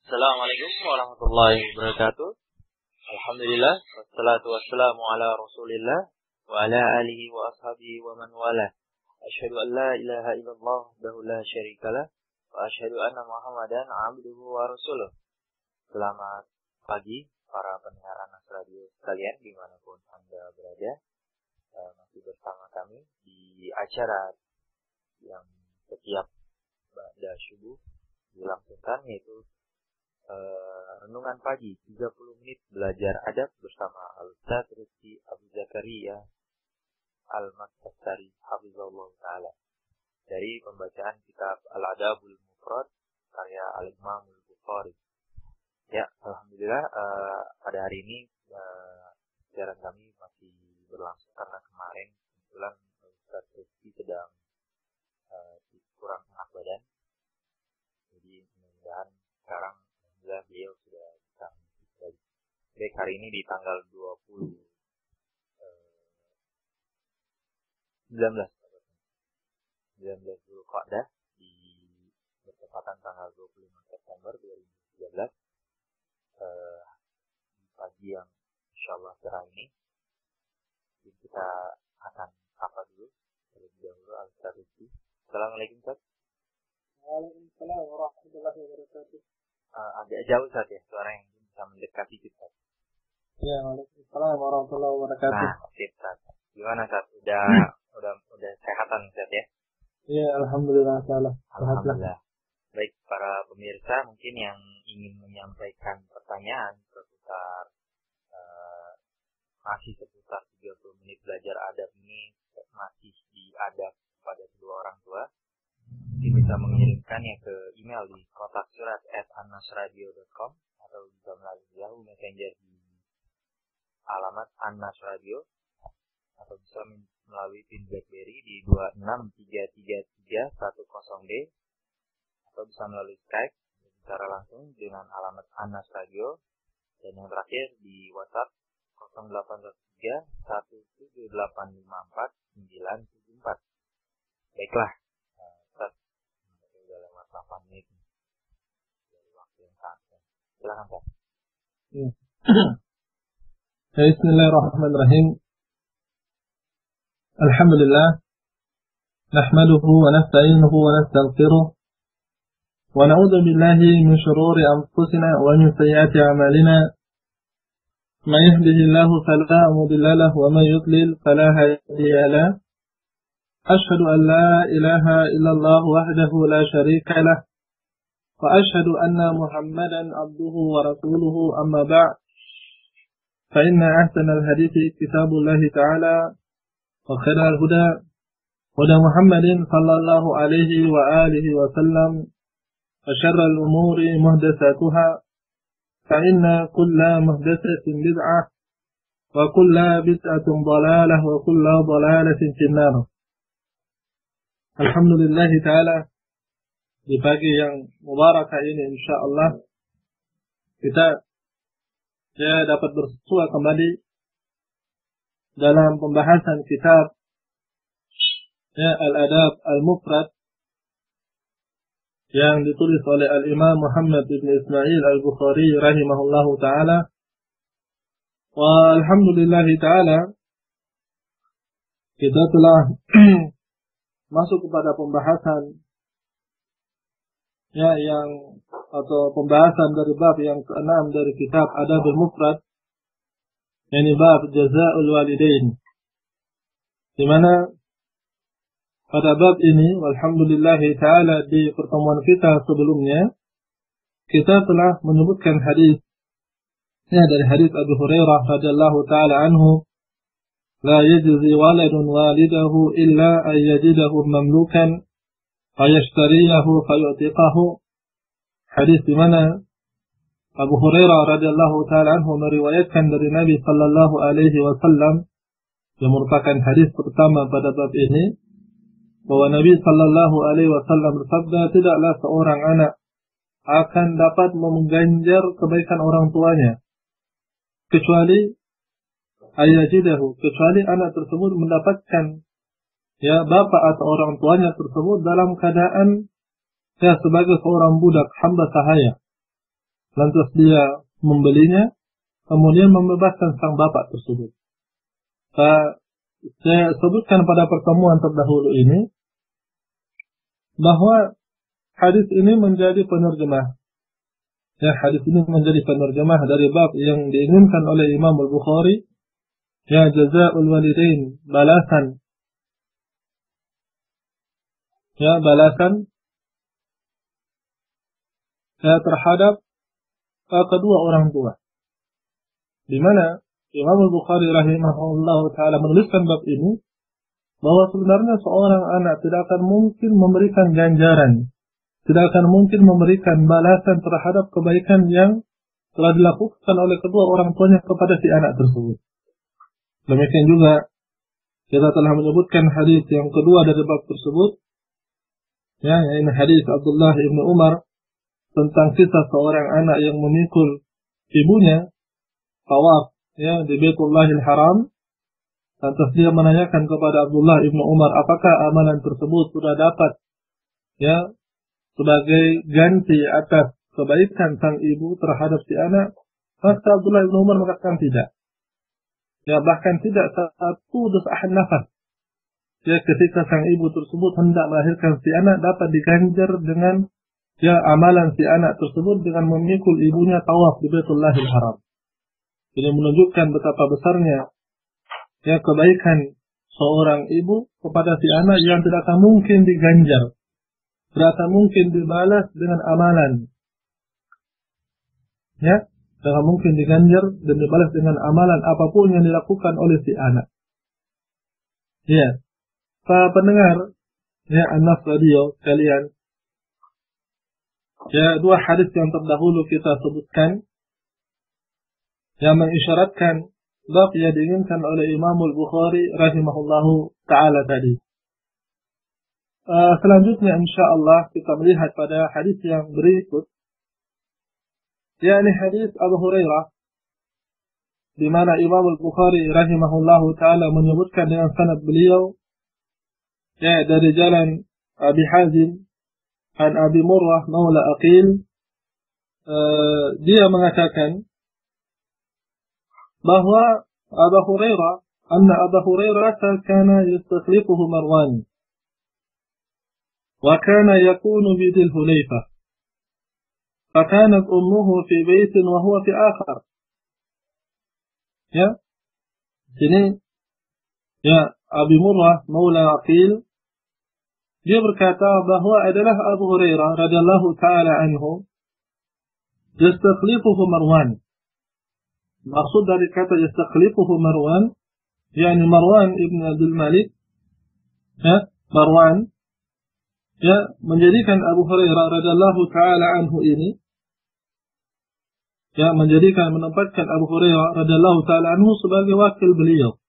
Assalamualaikum warahmatullahi wabarakatuh. Alhamdulillah, wassalatu wassalamu ala rasulillah wa ala alihi wa ashabihi wa man wala. Asyhadu an la ilaha illallah wahdahu la syarikalah wa asyhadu anna Muhammadan abduhu wa rasuluh. Selamat pagi para pendengar Anas Radio sekalian dimanapun Anda berada. Masih bersama kami di acara yang setiap ba'da syubuh dilangsungkan, yaitu renungan pagi 30 menit belajar adab bersama Al-Ustaz Rizky Abu Zakaria Al-Maksari Hafizahullah Ta'ala dari pembacaan kitab Al-Adabul Mufrad karya Al-Imam Al-Bukhari. Ya, Alhamdulillah pada hari ini siaran kami masih berlangsung karena kemarin kebetulan Ustaz Rizky sedang kurang enak badan. Jadi mudah-mudahan sekarang beliau sudah bisa lagi. Baik, hari ini di tanggal 19 Zulqa'dah di bertepatan tanggal 25 September 2013 di pagi yang insyaallah cerah ini kita akan sapa dulu terlebih dahulu Al-Ustaz Rizky. Assalamualaikum Ustaz. Waalaikumsalam warahmatullahi wabarakatuh. Agak jauh saat ya, suara yang bisa mendekati kita. Ya, waalaikumsalam warahmatullahi wabarakatuh. Nah, sip, Ustaz. Gimana, Ustaz? Udah sehatan, Ustaz ya? Ya, alhamdulillah taala. Alhamdulillah. Baik, para pemirsa mungkin yang ingin menyampaikan pertanyaan masih seputar 30 menit belajar adab ini, masih di adab pada kedua orang tua, mungkin bisa mengirimkannya ke email di kotak surat @annasradio.com atau bisa melalui Yahoo Messenger di alamat annasradio, atau bisa melalui pin BlackBerry di 2633310D, atau bisa melalui Skype secara langsung dengan alamat annasradio, dan yang terakhir di WhatsApp 081317854974. Baiklah, Ustaz, sudah lewat 8 menit dari waktu yang sangat. Silakan, Pak. Bismillahirrahmanirrahim. Alhamdulillah, nahmaduhu wa nasta'inuhu wa nastaghfiruh wa na'udzu billahi min shururi anfusina wa min sayyiati a'malina. Man yahdihillahu fala mudilla lahu wa man yudlil fala hadiya lahu. أشهد أن لا إله إلا الله وحده لا شريك له وأشهد أن محمدا عبده ورسوله أما بعد فإن أحسن الحديث كتاب الله تعالى وخير الهدى هدى محمد صلى الله عليه وآله وسلم وشر الأمور محدثاتها فإن كل محدثة بدعة وكل بدعة ضلالة وكل ضلالة في النار. Alhamdulillah ta'ala, di pagi yang mubarakah ini insyaallah kita dapat bersua kembali dalam pembahasan kitab Al-Adab Al-Mufrad yang ditulis oleh Al-Imam Muhammad bin Ismail Al-Bukhari rahimahullahu ta'ala. Wa alhamdulillah ta'ala kita telah masuk kepada pembahasan pembahasan dari bab yang ke-6 dari kitab Adabul Mufrad, yakni bab Jazaa'ul Walidain, di mana pada bab ini walhamdulillah taala di pertemuan kita sebelumnya kita telah menyebutkan hadis dari hadis Abu Hurairah radhiyallahu taala anhu, لا يجزي ولد والده إلا أن يجده مملوكا فيشتريه فيعتقه. Hadis di mana Abu Hurairah radhiyallahu taala anhu meriwayatkan dari Nabi sallallahu alaihi wasallam, yang merupakan hadis pertama pada bab ini, bahwa Nabi sallallahu alaihi wasallam bersabda, tidaklah seorang anak akan dapat mengganjar kebaikan orang tuanya kecuali anak tersebut mendapatkan bapak atau orang tuanya tersebut dalam keadaan sebagai seorang budak hamba sahaya. lantas dia membelinya, kemudian membebaskan sang bapak tersebut. Saya sebutkan pada pertemuan terdahulu ini bahwa hadis ini menjadi penerjemah. Ya, hadis ini menjadi penerjemah dari bab yang diinginkan oleh Imam Al-Bukhari, ya, jazaa'ul walidain, balasan. Ya, balasan ya, terhadap kedua orang tua. Di mana Imam Al-Bukhari rahimahullah ta'ala menuliskan bab ini, bahwa sebenarnya seorang anak tidak akan mungkin memberikan ganjaran, tidak akan mungkin memberikan balasan terhadap kebaikan yang telah dilakukan oleh kedua orang tuanya kepada si anak tersebut. Demikian juga kita telah menyebutkan hadis yang kedua dari bab tersebut, ya, ini hadis Abdullah ibn Umar tentang kisah seorang anak yang memikul ibunya tawaf, ya, di Baitullahil Haram. Lantas dia menanyakan kepada Abdullah ibn Umar, apakah amalan tersebut sudah dapat, ya, sebagai ganti atas kebaikan sang ibu terhadap si anak? Maka Abdullah ibn Umar mengatakan tidak. Ya, bahkan tidak satu desah nafas, ya, ketika sang ibu tersebut hendak melahirkan si anak dapat diganjar dengan, ya, amalan si anak tersebut dengan memikul ibunya tawaf di Baitullahil Haram. Ini menunjukkan betapa besarnya, ya, kebaikan seorang ibu kepada si anak yang tidak akan mungkin diganjar, tidak akan mungkin dibalas dengan amalan. Ya, tidak akan mungkin diganjar dan dibalas dengan amalan apapun yang dilakukan oleh si anak. Ya, para pendengar, ya, An-Nas Radio sekalian, ya, dua hadis yang terdahulu kita sebutkan yang mengisyaratkan bab yang diinginkan oleh Imam Al-Bukhari rahimahullahu ta'ala tadi. Selanjutnya insyaallah kita melihat pada hadis yang berikut, yakni hadis Abu Hurairah, di mana Imam Al-Bukhari rahimahullahu ta'ala menyebutkan dengan sanad beliau, ya, dari jalan Abi Hazim an Abi Murrah maula Aqil, dia mengatakan bahwa Abu Hurairah, anna Abu Hurairah kana yastakhlifuhu Marwan wa kana yakunu bi Dhil Hulaifah fakanat ummuhu fi baitin wa huwa fi akhar. Ya, ini, ya, Abi Murrah maula Aqil, dia berkata bahwa adalah Abu Hurairah radhiyallahu ta'ala anhu yastakhlifuhu Marwan. Maksud dari kata yastakhlifuhu Marwan, yakni Marwan ibn Abdul Malik, ya, Marwan, ya, menjadikan Abu Hurairah radhiyallahu ta'ala anhu ini, ya, menempatkan Abu Hurairah radhiyallahu ta'ala anhu sebagai wakil beliau,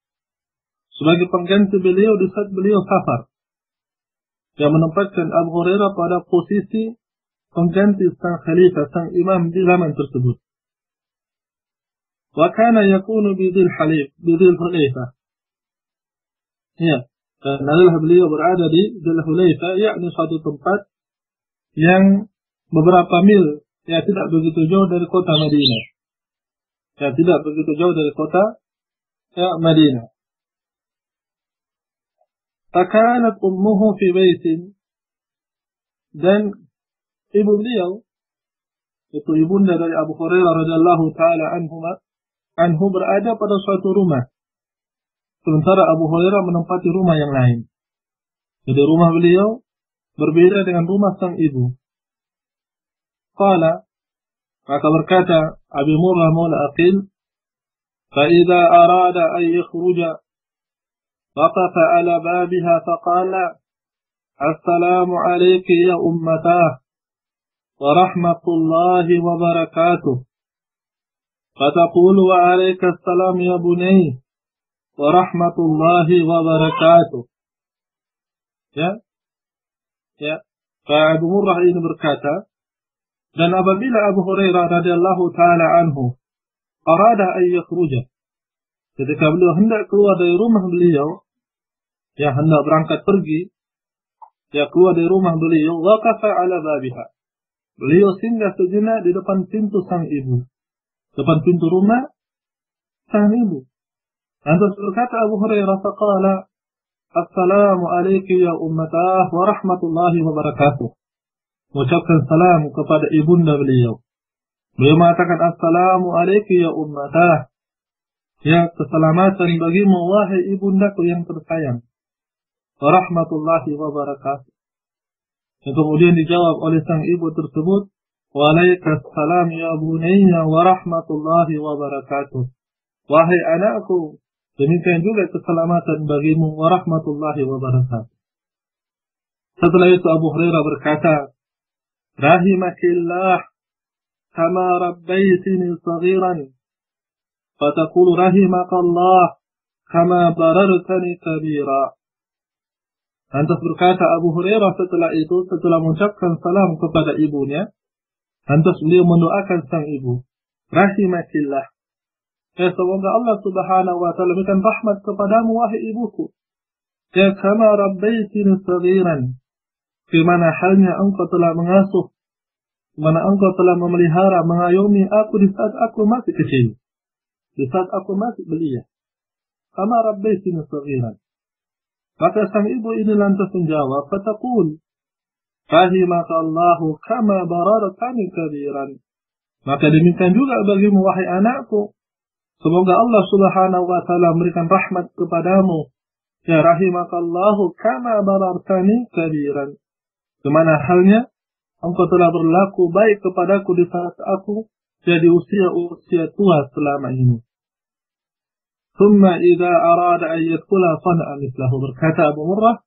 sebagai pengganti beliau di saat beliau safar. Yang menempatkan Abu Hurairah pada posisi pengganti sang khalifah, sang imam di zaman tersebut. Wa kana yakunu bi Dhil Hulaifah. Ya, dan adalah beliau berada di Dhil Hulaifah, yakni suatu tempat yang beberapa mil, ya, tidak begitu jauh dari kota Madinah. Ya, tidak begitu jauh dari kota, ya, Madinah. Fakanat ummuhu fi baitin, dan ibu beliau, itu ibunda dari Abu Hurairah radhiyallahu ta'ala anhu berada pada suatu rumah, sementara Abu Hurairah menempati rumah yang lain. Jadi rumah beliau berbeda dengan rumah sang ibu. Qala, maka berkata Abi Murrah maula Aqil, fa idza arada an yakhruja waqafa ala babiha faqala assalamu alayki ya ummatah wa rahmatullahi wa barakatuh. فتقول وعليك السلام يا بني ورحمة الله وبركاته. Ya, ya. Abu Murrah ini berkata, dan apabila Abu Hurairah radhiyallahu ta'ala anhu arada an yakhruja, ketika beliau hendak keluar dari rumah beliau, ya, hendak berangkat pergi, ya, keluar dari rumah beliau, waqafa ala babiha, Beliau singgah sejenak di depan pintu sang ibu. Depan pintu rumah sang ibu. Lantas berkata Abu Hurairah, faqala, Assalamu alaikum ya ummatah wa rahmatullahi wa barakatuh. Mengucapkan salam kepada ibunda beliau. Beliau mengatakan, Assalamu alaikum ya ummatah. Ya, keselamatan bagimu wahai ibundaku yang tersayang. Wa rahmatullahi wa barakatuh. Yang kemudian dijawab oleh sang ibu tersebut, Waalaikumsalam ya bunayya wa rahmatullahi wa barakatuh. Wahai anakku, demikian juga keselamatan bagimu wa rahmatullahi wa barakatuh. Setelah itu Abu Hurairah berkata, Rahimakillah kama rabbaytini saghiran. Fataqulu rahimakallah kama barartani kabira. Lantas berkata Abu Hurairah setelah itu, setelah mengucapkan salam kepada ibunya, lantas beliau mendoakan sang ibu, Rahimakillah. Ya, semoga Allah subhanahu wa ta'ala memberikan rahmat kepadamu wahai ibuku. Ya, kama rabbaytini saghiran. Bagaimana halnya engkau telah mengasuh, bagaimana engkau telah memelihara, mengayomi aku di saat aku masih kecil, di saat aku masih belia. Kama rabbaytini saghiran. Maka sang ibu ini lantas menjawab, Fataqul, Rahimakallahu kama barartani kabiran. Maka demikian juga bagimu wahai anakku. Semoga Allah subhanahu wa ta'ala memberikan rahmat kepadamu. Ya rahimakallahu kama barartani kabiran. Kemana halnya engkau telah berlaku baik kepadaku di saat aku jadi usia tua selama ini. Thumma idza arada an yadkhula sana'a mithlahu. Berkata Abu Murrah,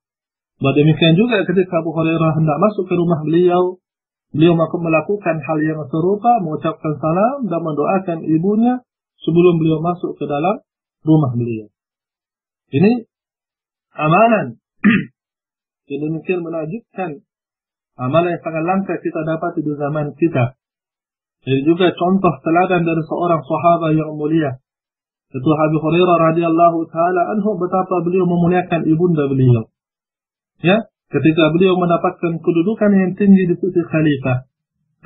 demikian juga ketika Abu Hurairah hendak masuk ke rumah beliau melakukan hal yang serupa, mengucapkan salam dan mendoakan ibunya sebelum beliau masuk ke dalam rumah beliau. Ini amalan. Ini demikian menakjubkan. Amalan yang sangat langka kita dapat di zaman kita. Ini juga contoh teladan dari seorang sahabat yang mulia. Itu Abu Hurairah radhiyallahu taala anhu, betapa beliau memuliakan ibunda beliau. Ya, ketika beliau mendapatkan kedudukan yang tinggi di sisi khalifah,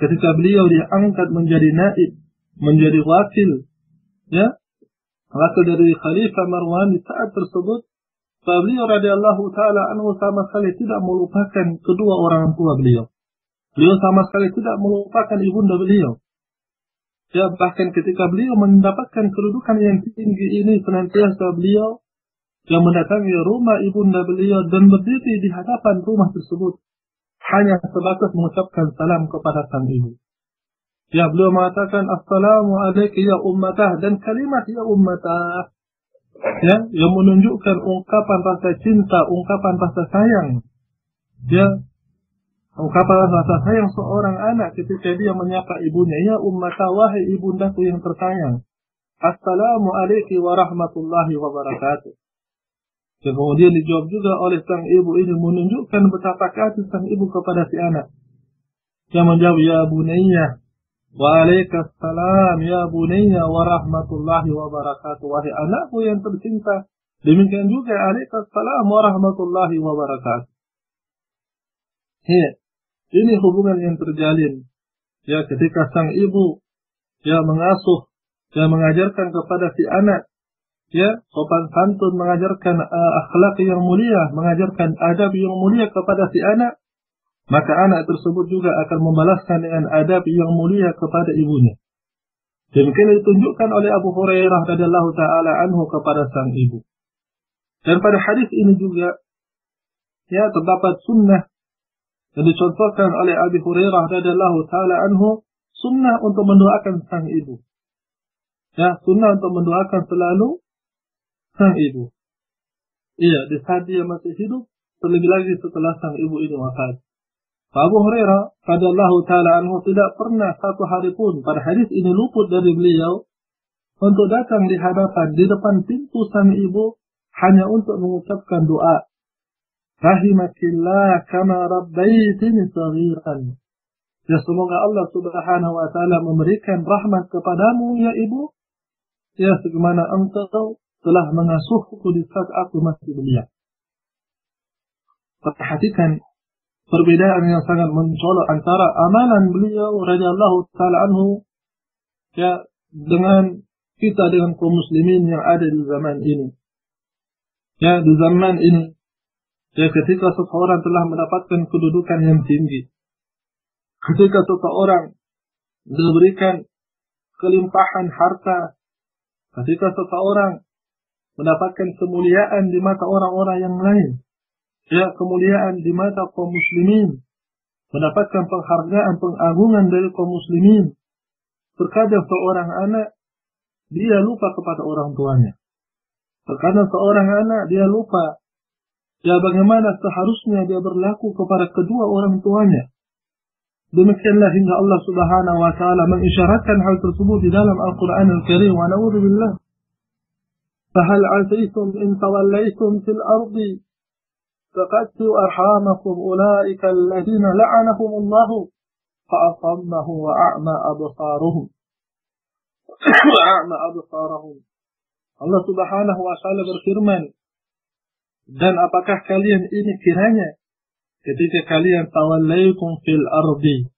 ketika beliau diangkat menjadi naib, menjadi wakil, ya, wakil dari Khalifah Marwan, di saat tersebut, beliau radhiyallahu taala anhu sama sekali tidak melupakan kedua orang tua beliau. Beliau sama sekali tidak melupakan ibunda beliau. Ya, bahkan ketika beliau mendapatkan kedudukan yang tinggi ini, senantiasa beliau yang mendatangi rumah ibunda beliau dan berdiri di hadapan rumah tersebut, hanya sebatas mengucapkan salam kepada sang ibu. Ya, beliau mengatakan, Assalamu alaikum ya ummatah, dan kalimat ya ummatah, ya, yang menunjukkan ungkapan rasa cinta, ungkapan rasa sayang. Ya, ungkapan rasa sayang seorang anak ketika dia menyapa ibunya, ya ummatah, wahai ibundaku yang tersayang. Assalamu alaikum warahmatullahi wabarakatuh. Dan kemudian dijawab juga oleh sang ibu ini, menunjukkan betapa kasih sang ibu kepada si anak. Dia menjawab, ya bunayya, waalaikumsalam ya bunayya warahmatullahi wabarakatuh. Wahai anakku yang tercinta, demikian juga waalaikumsalam warahmatullahi wabarakatuh. Ya, ini hubungan yang terjalin. Ya, ketika sang ibu ya mengasuh, ya mengajarkan kepada si anak, ya, sopan santun, mengajarkan akhlak yang mulia, mengajarkan adab yang mulia kepada si anak, maka anak tersebut juga akan membalaskan dengan adab yang mulia kepada ibunya. Demikian ditunjukkan oleh Abu Hurairah radhiyallahu taala anhu kepada sang ibu. Dan pada hadis ini juga, ya, terdapat sunnah yang dicontohkan oleh Abu Hurairah radhiyallahu taala anhu, sunnah untuk mendoakan sang ibu. Ya, sunnah untuk mendoakan selalu sang ibu. Iya, di saat dia masih hidup, terlebih lagi setelah sang ibu ini wafat. Abu Hurairah radhiyallahu taala anhu tidak pernah satu hari pun pada hadis ini luput dari beliau untuk datang di hadapan, di depan pintu sang ibu hanya untuk mengucapkan doa. Rahimakillah kama rabbaytini saghiran. Ya, semoga Allah subhanahu wa ta'ala memberikan rahmat kepadamu ya ibu, ya, sebagaimana engkau telah mengasuhku di saat aku masih belia. Perhatikan perbedaan yang sangat mencolok antara amalan beliau radhiyallahu taala anhu ya dengan kita, dengan kaum muslimin yang ada di zaman ini. Ya, di zaman ini ya, ketika seseorang telah mendapatkan kedudukan yang tinggi, ketika seseorang diberikan kelimpahan harta, ketika seseorang mendapatkan kemuliaan di mata orang-orang yang lain, ya, kemuliaan di mata kaum muslimin, mendapatkan penghargaan, pengagungan dari kaum muslimin, terkadang seorang anak dia lupa kepada orang tuanya. Terkadang seorang anak dia lupa ya bagaimana seharusnya dia berlaku kepada kedua orang tuanya. Demikianlah hingga Allah Subhanahu wa taala mengisyaratkan hal tersebut di dalam Al-Qur'an Al-Karim. Wa na'udzubillah. Fahal 'asaytum in tawallaytum fil ardi faqattu arhamakum ulaika alladziina la'anahumullahu fa'asammahu wa a'ma absarahum. Allah Subhanahu wa taala berfirman, dan apakah kalian ini kiranya ketika kalian tawallaitum fil ardi,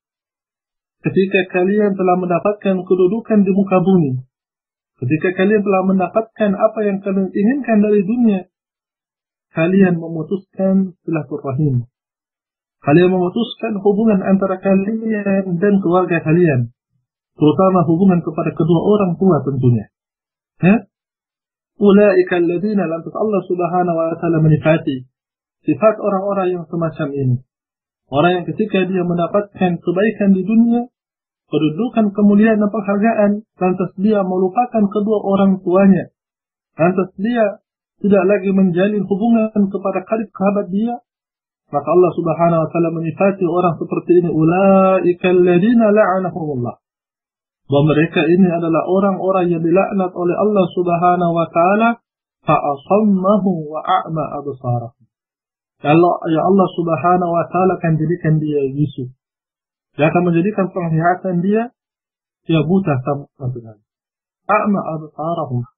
ketika kalian telah mendapatkan kedudukan di muka bumi, ketika kalian telah mendapatkan apa yang kalian inginkan dari dunia, kalian memutuskan silaturahim, kalian memutuskan hubungan antara kalian dan keluarga kalian, terutama hubungan kepada kedua orang tua tentunya. Ulaika alladzina, lantas Allah Subhanahu wa taala menifati sifat orang-orang yang semacam ini. Orang yang ketika dia mendapatkan kebaikan di dunia, kedudukan, kemuliaan dan penghargaan, lantas dia melupakan kedua orang tuanya. Lantas dia tidak lagi menjalin hubungan kepada karib kerabat dia. Maka Allah Subhanahu wa taala menifati orang seperti ini, ulaika alladzina la'anahumullah. Bahwa mereka ini adalah orang-orang yang dilaknat oleh Allah Subhanahu wa taala, fa'asammahu wa a'ma absarahum. Ya Allah Subhanahu wa taala akan jadikan dia bisu. Dia akan menjadikan penglihatan dia buta sama sekali. A'ma absarahum.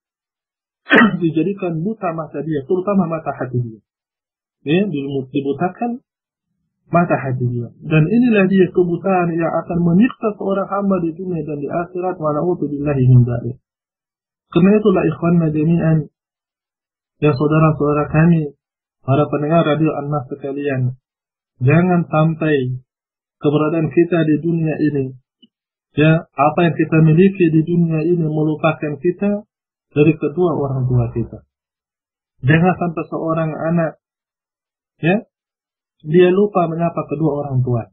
Dijadikan buta mata dia, terutama mata hati dia. Dibutakan mata hati dia. Dan inilah dia kebutaan yang akan menyiksa seorang hamba di dunia dan di akhirat. Wa na'udzubillahi min dzalik. Karena itulah ikhwanna jami'an, ya saudara-saudara kami, para pendengar radio An-Nas sekalian, jangan sampai keberadaan kita di dunia ini, ya, apa yang kita miliki di dunia ini melupakan kita dari kedua orang tua kita. Jangan sampai seorang anak, ya, dia lupa menyapa kedua orang tua.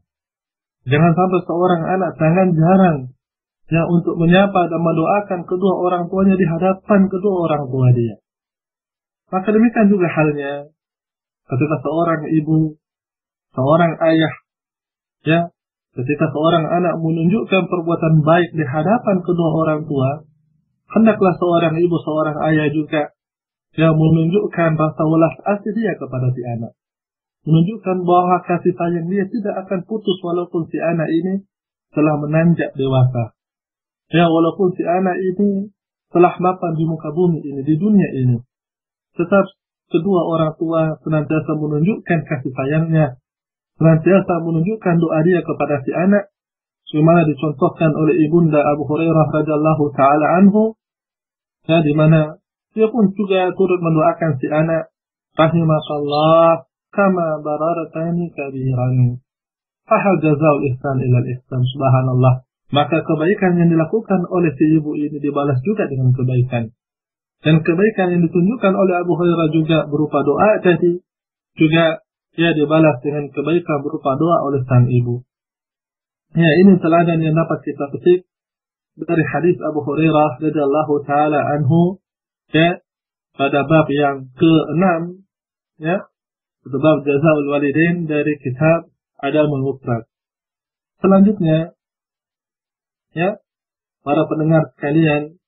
Jangan sampai seorang anak sangat jarang ya untuk menyapa dan mendoakan kedua orang tuanya di hadapan kedua orang tua dia. Maka demikian juga halnya ketika seorang ibu, seorang ayah, ya, ketika seorang anak menunjukkan perbuatan baik di hadapan kedua orang tua, hendaklah seorang ibu, seorang ayah juga yang menunjukkan rasa welas asih dia kepada si anak. Menunjukkan bahwa kasih sayang dia tidak akan putus walaupun si anak ini telah menanjak dewasa. Ya, walaupun si anak ini telah mapan di muka bumi ini, di dunia ini. Tetap kedua orang tua senantiasa menunjukkan kasih sayangnya, senantiasa menunjukkan doa dia kepada si anak, sebagaimana dicontohkan oleh ibunda Abu Hurairah radhiyallahu taala anhu, ya, di mana dia pun juga turut mendoakan si anak, rahimakallah kama bararatani kabiran. Fahal jazaul ihsan ilal ihsan. Subhanallah. Maka kebaikan yang dilakukan oleh si ibu ini dibalas juga dengan kebaikan. Dan kebaikan yang ditunjukkan oleh Abu Hurairah juga berupa doa tadi, juga ya dibalas dengan kebaikan berupa doa oleh sang ibu. Ya, ini teladan yang dapat kita petik dari hadis Abu Hurairah radhiyallahu taala anhu, ya, pada bab yang ke-6, ya, bab jazaul walidain dari kitab Adabul Mufrad. Selanjutnya, ya, para pendengar sekalian,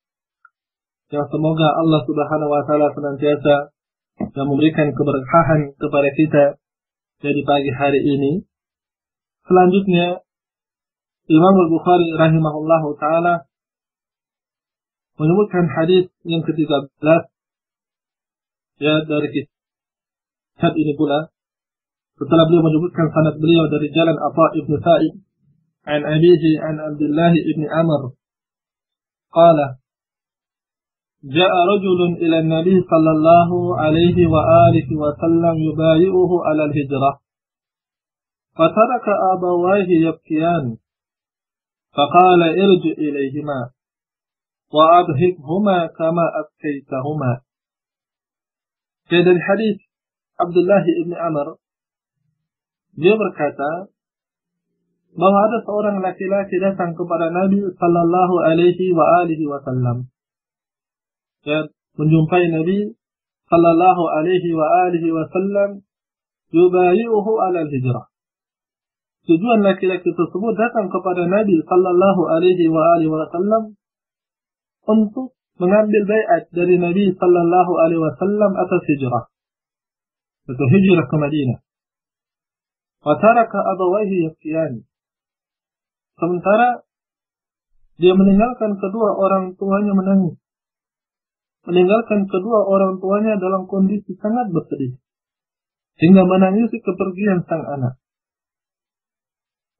yang semoga Allah Subhanahu wa taala senantiasa yang memberikan keberkahan kepada kita di pagi hari ini. Selanjutnya, Imam Al-Bukhari rahimahullahu taala menyebutkan hadis yang ke-13 ya dari kitab ini pula, setelah beliau menyebutkan sanad beliau dari jalan Atha ibn Sa'id an abihi an Abdullah ibn Amr qala جاء رجل إلى النبي صلى الله عليه وآله وسلم يبايعه على الهجرة فترك أبويه يبكيان فقال ارجع إليهما وأضحكهما كما أبكيتهما. Dari hadis Abdullah ibn Amr, dia berkata bahwa ada seorang laki-laki datang kepada Nabi sallallahu alaihi wa alihi wasallam. Ya, menjumpai Nabi sallallahu alaihi wa alihi wasallam yubayi'uhu 'ala al-hijrah. Tujuan laki-laki tersebut datang kepada Nabi sallallahu alaihi wa alihi wasallam untuk mengambil baiat dari Nabi sallallahu alaihi wasallam atas hijrah. Itu hijrah ke Madinah. Wa taraka abawaihi yabkiyan. Sementara dia meninggalkan kedua orang tuanya menangis. Meninggalkan kedua orang tuanya dalam kondisi sangat bersedih, hingga menangisi kepergian sang anak.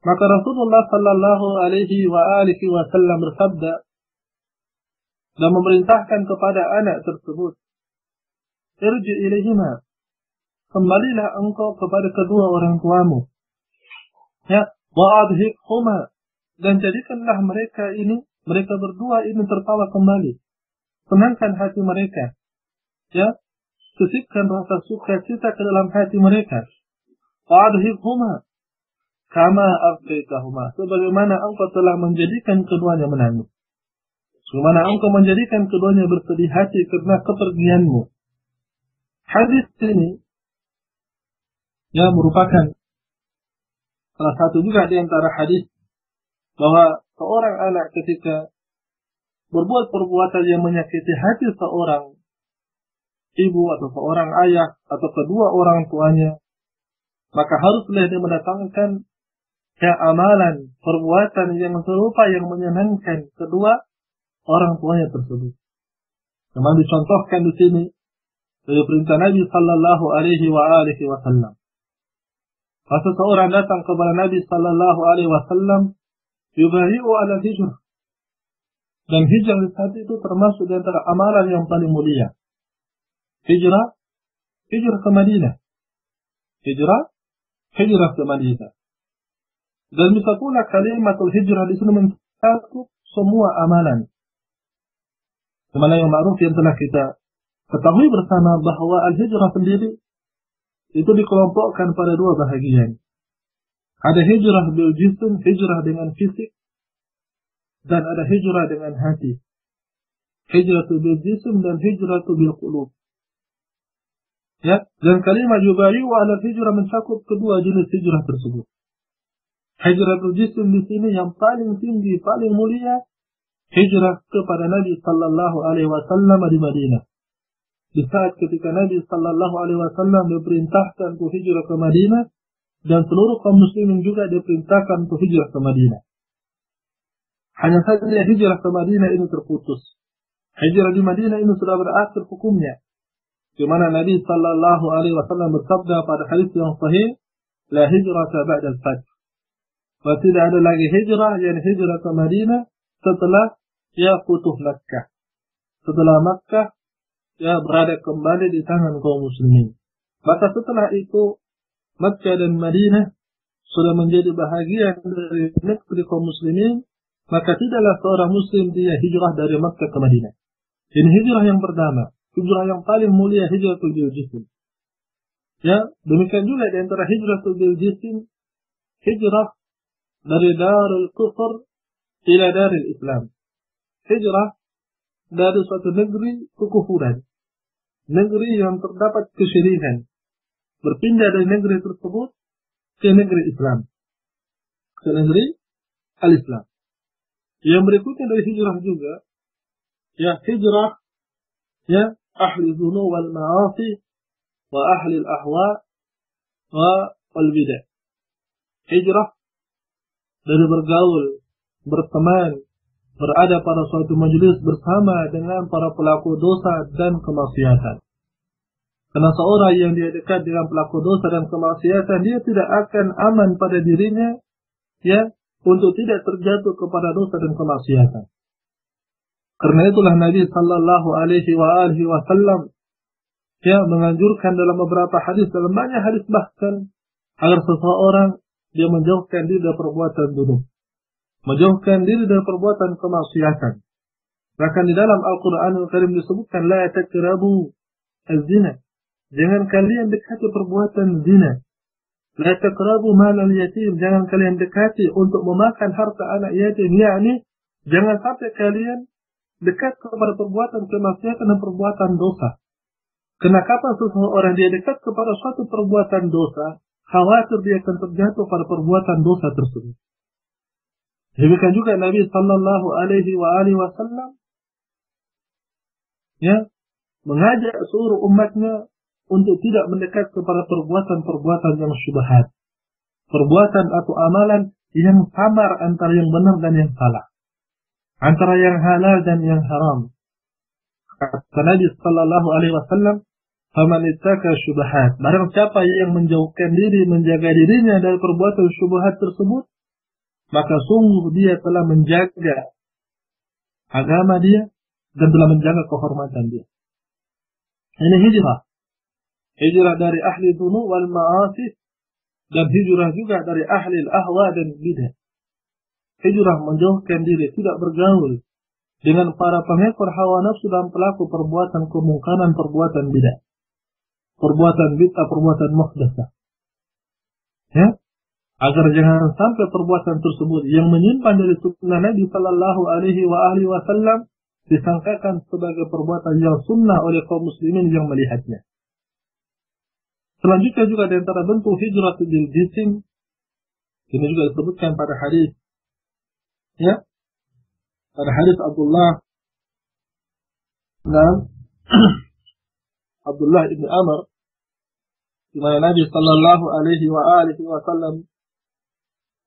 Maka Rasulullah sallallahu alaihi wa alihi wasallam bersabda dan memerintahkan kepada anak tersebut, irji ilaihima, kembalilah engkau kepada kedua orang tuamu. Ya, wa adhikhuma, dan jadikanlah mereka berdua ini tertawa kembali. Senangkan hati mereka, ya, sisipkan rasa sukacita ke dalam hati mereka. Wa'adhikhuma kama abqaitahuma, sebagaimana engkau telah menjadikan keduanya menangis, sebagaimana engkau menjadikan keduanya bersedih hati karena kepergianmu. Hadis ini ya merupakan salah satu juga di antara hadis bahwa seorang anak ketika berbuat perbuatan yang menyakiti hati seorang ibu atau seorang ayah atau kedua orang tuanya, maka haruslah dia mendatangkan amalan perbuatan yang serupa yang menyenangkan kedua orang tuanya tersebut. Memang dicontohkan di sini dari perintah Nabi sallallahu alaihi wa alihi wasallam. Masa seorang datang kepada Nabi sallallahu alaihi wasallam yubayi'u ala hijrah. Dan hijrah saat itu termasuk di antara amalan yang paling mulia. Hijrah ke Madinah. Hijrah ke Madinah. Dan bisa pula kalimatul hijrah di sini mencakup semua amalan. Semana yang ma'ruf yang telah kita ketahui bersama bahwa al-hijrah sendiri itu dikelompokkan pada dua bahagian. Ada hijrah bil jism, hijrah dengan fisik, dan ada hijrah dengan hati. Hijratu bil jism dan hijratu bil qulub. Ya, dan kalimat yubayi'u ala hijrah mencakup kedua jenis hijrah tersebut. Hijratul jism di sini yang paling tinggi, paling mulia, hijrah kepada Nabi sallallahu alaihi wasallam di Madinah. Di saat ketika Nabi sallallahu alaihi wasallam diperintahkan untuk hijrah ke Madinah, dan seluruh kaum muslimin juga diperintahkan untuk hijrah ke Madinah. Hanya saja hijrah ke Madinah ini terputus. Hijrah di Madinah ini sudah berakhir hukumnya. Di mana Nabi sallallahu alaihi wasallam bersabda pada hadis yang sahih, la hijrata ba'da al-fath. Bahwa tidak ada lagi hijrah, yang hijrah ke Madinah setelah futuh Makkah. Setelah Makkah berada kembali di tangan kaum muslimin. Maka setelah itu Makkah dan Madinah sudah menjadi bahagian dari negeri kaum muslimin. Maka tidaklah seorang muslim dia hijrah dari Makkah ke Madinah. Ini hijrah yang pertama, hijrah yang paling mulia, hijratul bil jism. Ya, demikian juga di antara hijratul bil jism, hijrah dari darul kufur ila darul Islam. Hijrah dari suatu negeri kekufuran, negeri yang terdapat kesyirikan, berpindah dari negeri tersebut ke negeri Islam, ke negeri al-Islam. Yang berikutnya dari hijrah juga, hijrah, ahli dzunub wal ma'asi wa ahli al-ahwa wal bidah. Hijrah dari bergaul, berteman, berada pada suatu majelis bersama dengan para pelaku dosa dan kemaksiatan. Karena seorang yang dia dekat dengan pelaku dosa dan kemaksiatan, dia tidak akan aman pada dirinya, ya, untuk tidak terjatuh kepada dosa dan kemaksiatan. Karena itulah Nabi Sallallahu Alaihi Wasallam ya menganjurkan dalam beberapa hadis, dalam banyak hadis bahkan, agar seseorang dia menjauhkan diri dari perbuatan dzunub, menjauhkan diri dari perbuatan kemaksiatan. Bahkan di dalam Al-Quranul Karim disebutkan, la taqrabu az-zina, jangan kalian dekati perbuatan zina. La taqrabu malal yatim, jangan kalian dekati untuk memakan harta anak yatim, yakni jangan sampai kalian dekat kepada perbuatan kemaksiatan dan perbuatan dosa. Karena kapan seseorang dia dekat kepada suatu perbuatan dosa, khawatir dia akan terjatuh pada perbuatan dosa tersebut. Demikian juga Nabi Sallallahu Alaihi Wasallam ya mengajak seluruh umatnya untuk tidak mendekat kepada perbuatan-perbuatan yang syubhat, perbuatan atau amalan yang samar antara yang benar dan yang salah, antara yang halal dan yang haram. Kata Nabi Sallallahu Alaihi Wasallam, "Faman ittaka syubhat." Barang siapa yang menjauhkan diri, menjaga dirinya dari perbuatan syubhat tersebut, maka sungguh dia telah menjaga agama dia dan telah menjaga kehormatan dia. Ini hijrah. Hijrah dari ahli dzunub wal ma'asi, dan hijrah juga dari ahli al-ahwa dan bidah. Hijrah menjauhkan diri, tidak bergaul dengan para pengekor hawa nafsu dan pelaku perbuatan kemungkaran, perbuatan bidah, perbuatan bid'ah, perbuatan muhdatsah. Ya, agar jangan sampai perbuatan tersebut yang menyimpang dari sunnah Nabi Sallallahu Alaihi Wasallam disangkakan sebagai perbuatan yang sunnah oleh kaum muslimin yang melihatnya. Selanjutnya juga di antara bentuk hijrah bil jism, ini juga disebutkan pada hadis, ya, pada hadis Abdullah ibn Amr, di mana Nabi Sallallahu Alaihi Wasallam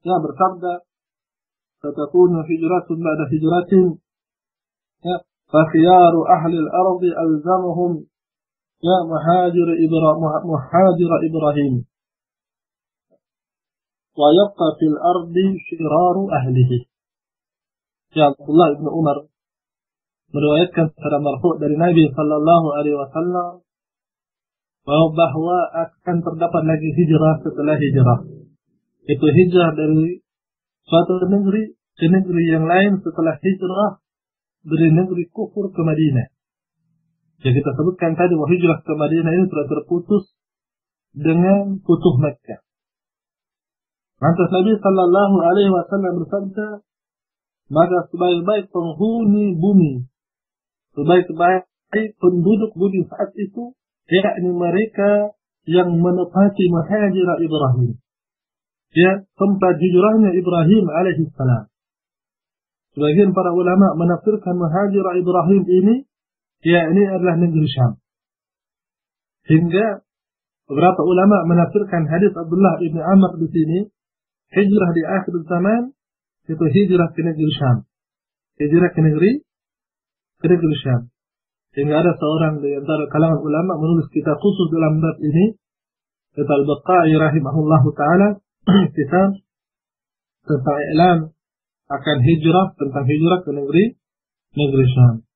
ya bersabda, "Satakunu hijratun ba'da hijratin, ya, fa khiyaru ahli al-ardi alzamuhum ya muhajir Ibrahim, wa yabqa fil ardi shiraru ahlihi." Ya, Abdullah ibn Umar meriwayatkan secara marfu' dari Nabi Sallallahu Alaihi Wasallam bahwa akan terdapat lagi hijrah setelah hijrah. Itu hijrah dari suatu negeri ke negeri yang lain setelah hijrah dari negeri kufur ke Madinah. Yang kita sebutkan tadi bahwa hijrah ke Madinah ini telah terputus dengan Futuh Makkah. Lantas Nabi Sallallahu Alaihi Wasallam bersabda, maka sebaik-baik penghuni bumi, sebaik-baik penduduk bumi saat itu, yakni mereka yang menepati muhajir Ibrahim, ya, tempat hijrahnya Ibrahim alaihissalam. Sebagian para ulama menafsirkan muhajir Ibrahim ini, ya, ini adalah negeri Syam. Hingga beberapa ulama menafsirkan hadis Abdullah ibn Amr di sini, hijrah di akhir zaman itu hijrah ke negeri Syam, hijrah ke negeri Syam. Hingga ada seorang di antara kalangan ulama menulis kitab khusus dalam bab ini, yaitu Al-Baqai rahimahullahu taala, kitab tentang i'lam akan hijrah, tentang hijrah ke negeri Syam.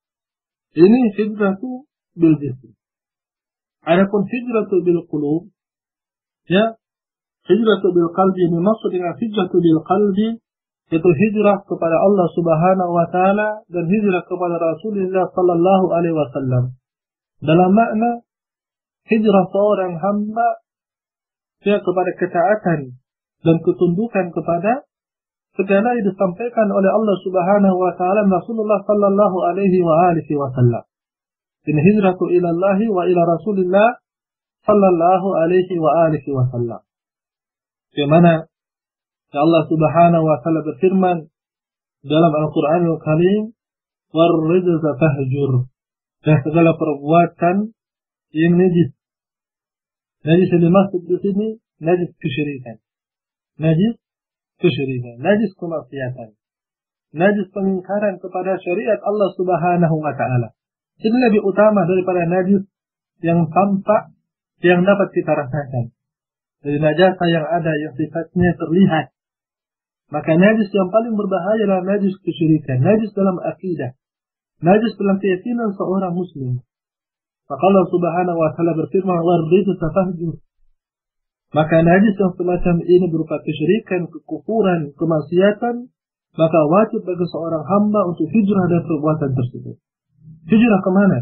Ini hijrah itu bil jism. Adapun hijrah bil qulub, ya, hijrah bil qalbi, ini maksud dengan hijrah bil qalbi itu hijrah kepada Allah Subhanahu wa taala dan hijrah kepada Rasulullah sallallahu alaihi wasallam. Dalam makna hijrah seorang hamba dia kepada ketaatan dan ketundukan kepada segala yang disampaikan oleh Allah Subhanahu wa taala dan Rasulullah sallallahu alaihi wasallam. Ini hijratu ila Allah wa ila Rasulillah sallallahu alaihi wasallam. Bagaimana ya Allah Subhanahu wa taala berfirman dalam Al-Qur'anul Karim, "War-rijza fahjur." Dan segala perbuatan yang najis. Najis yang dimaksud di sini najis kesyirikan. Najis kesyirikan, najis kemaksiatan, najis pengingkaran kepada syariat Allah Subhanahu wa taala. Ini lebih utama daripada najis yang tampak yang dapat kita rasakan. Dari najasa yang ada yang sifatnya terlihat. Maka najis yang paling berbahaya adalah najis kesyirikan, najis dalam akidah, najis dalam keyakinan seorang muslim. Maka Allah Subhanahu wa taala berfirman, "Warridu tafahjur." Maka najis yang semacam ini berupa kesyirikan, kekufuran, kemaksiatan, maka wajib bagi seorang hamba untuk hijrah dari perbuatan tersebut. Hijrah kemana?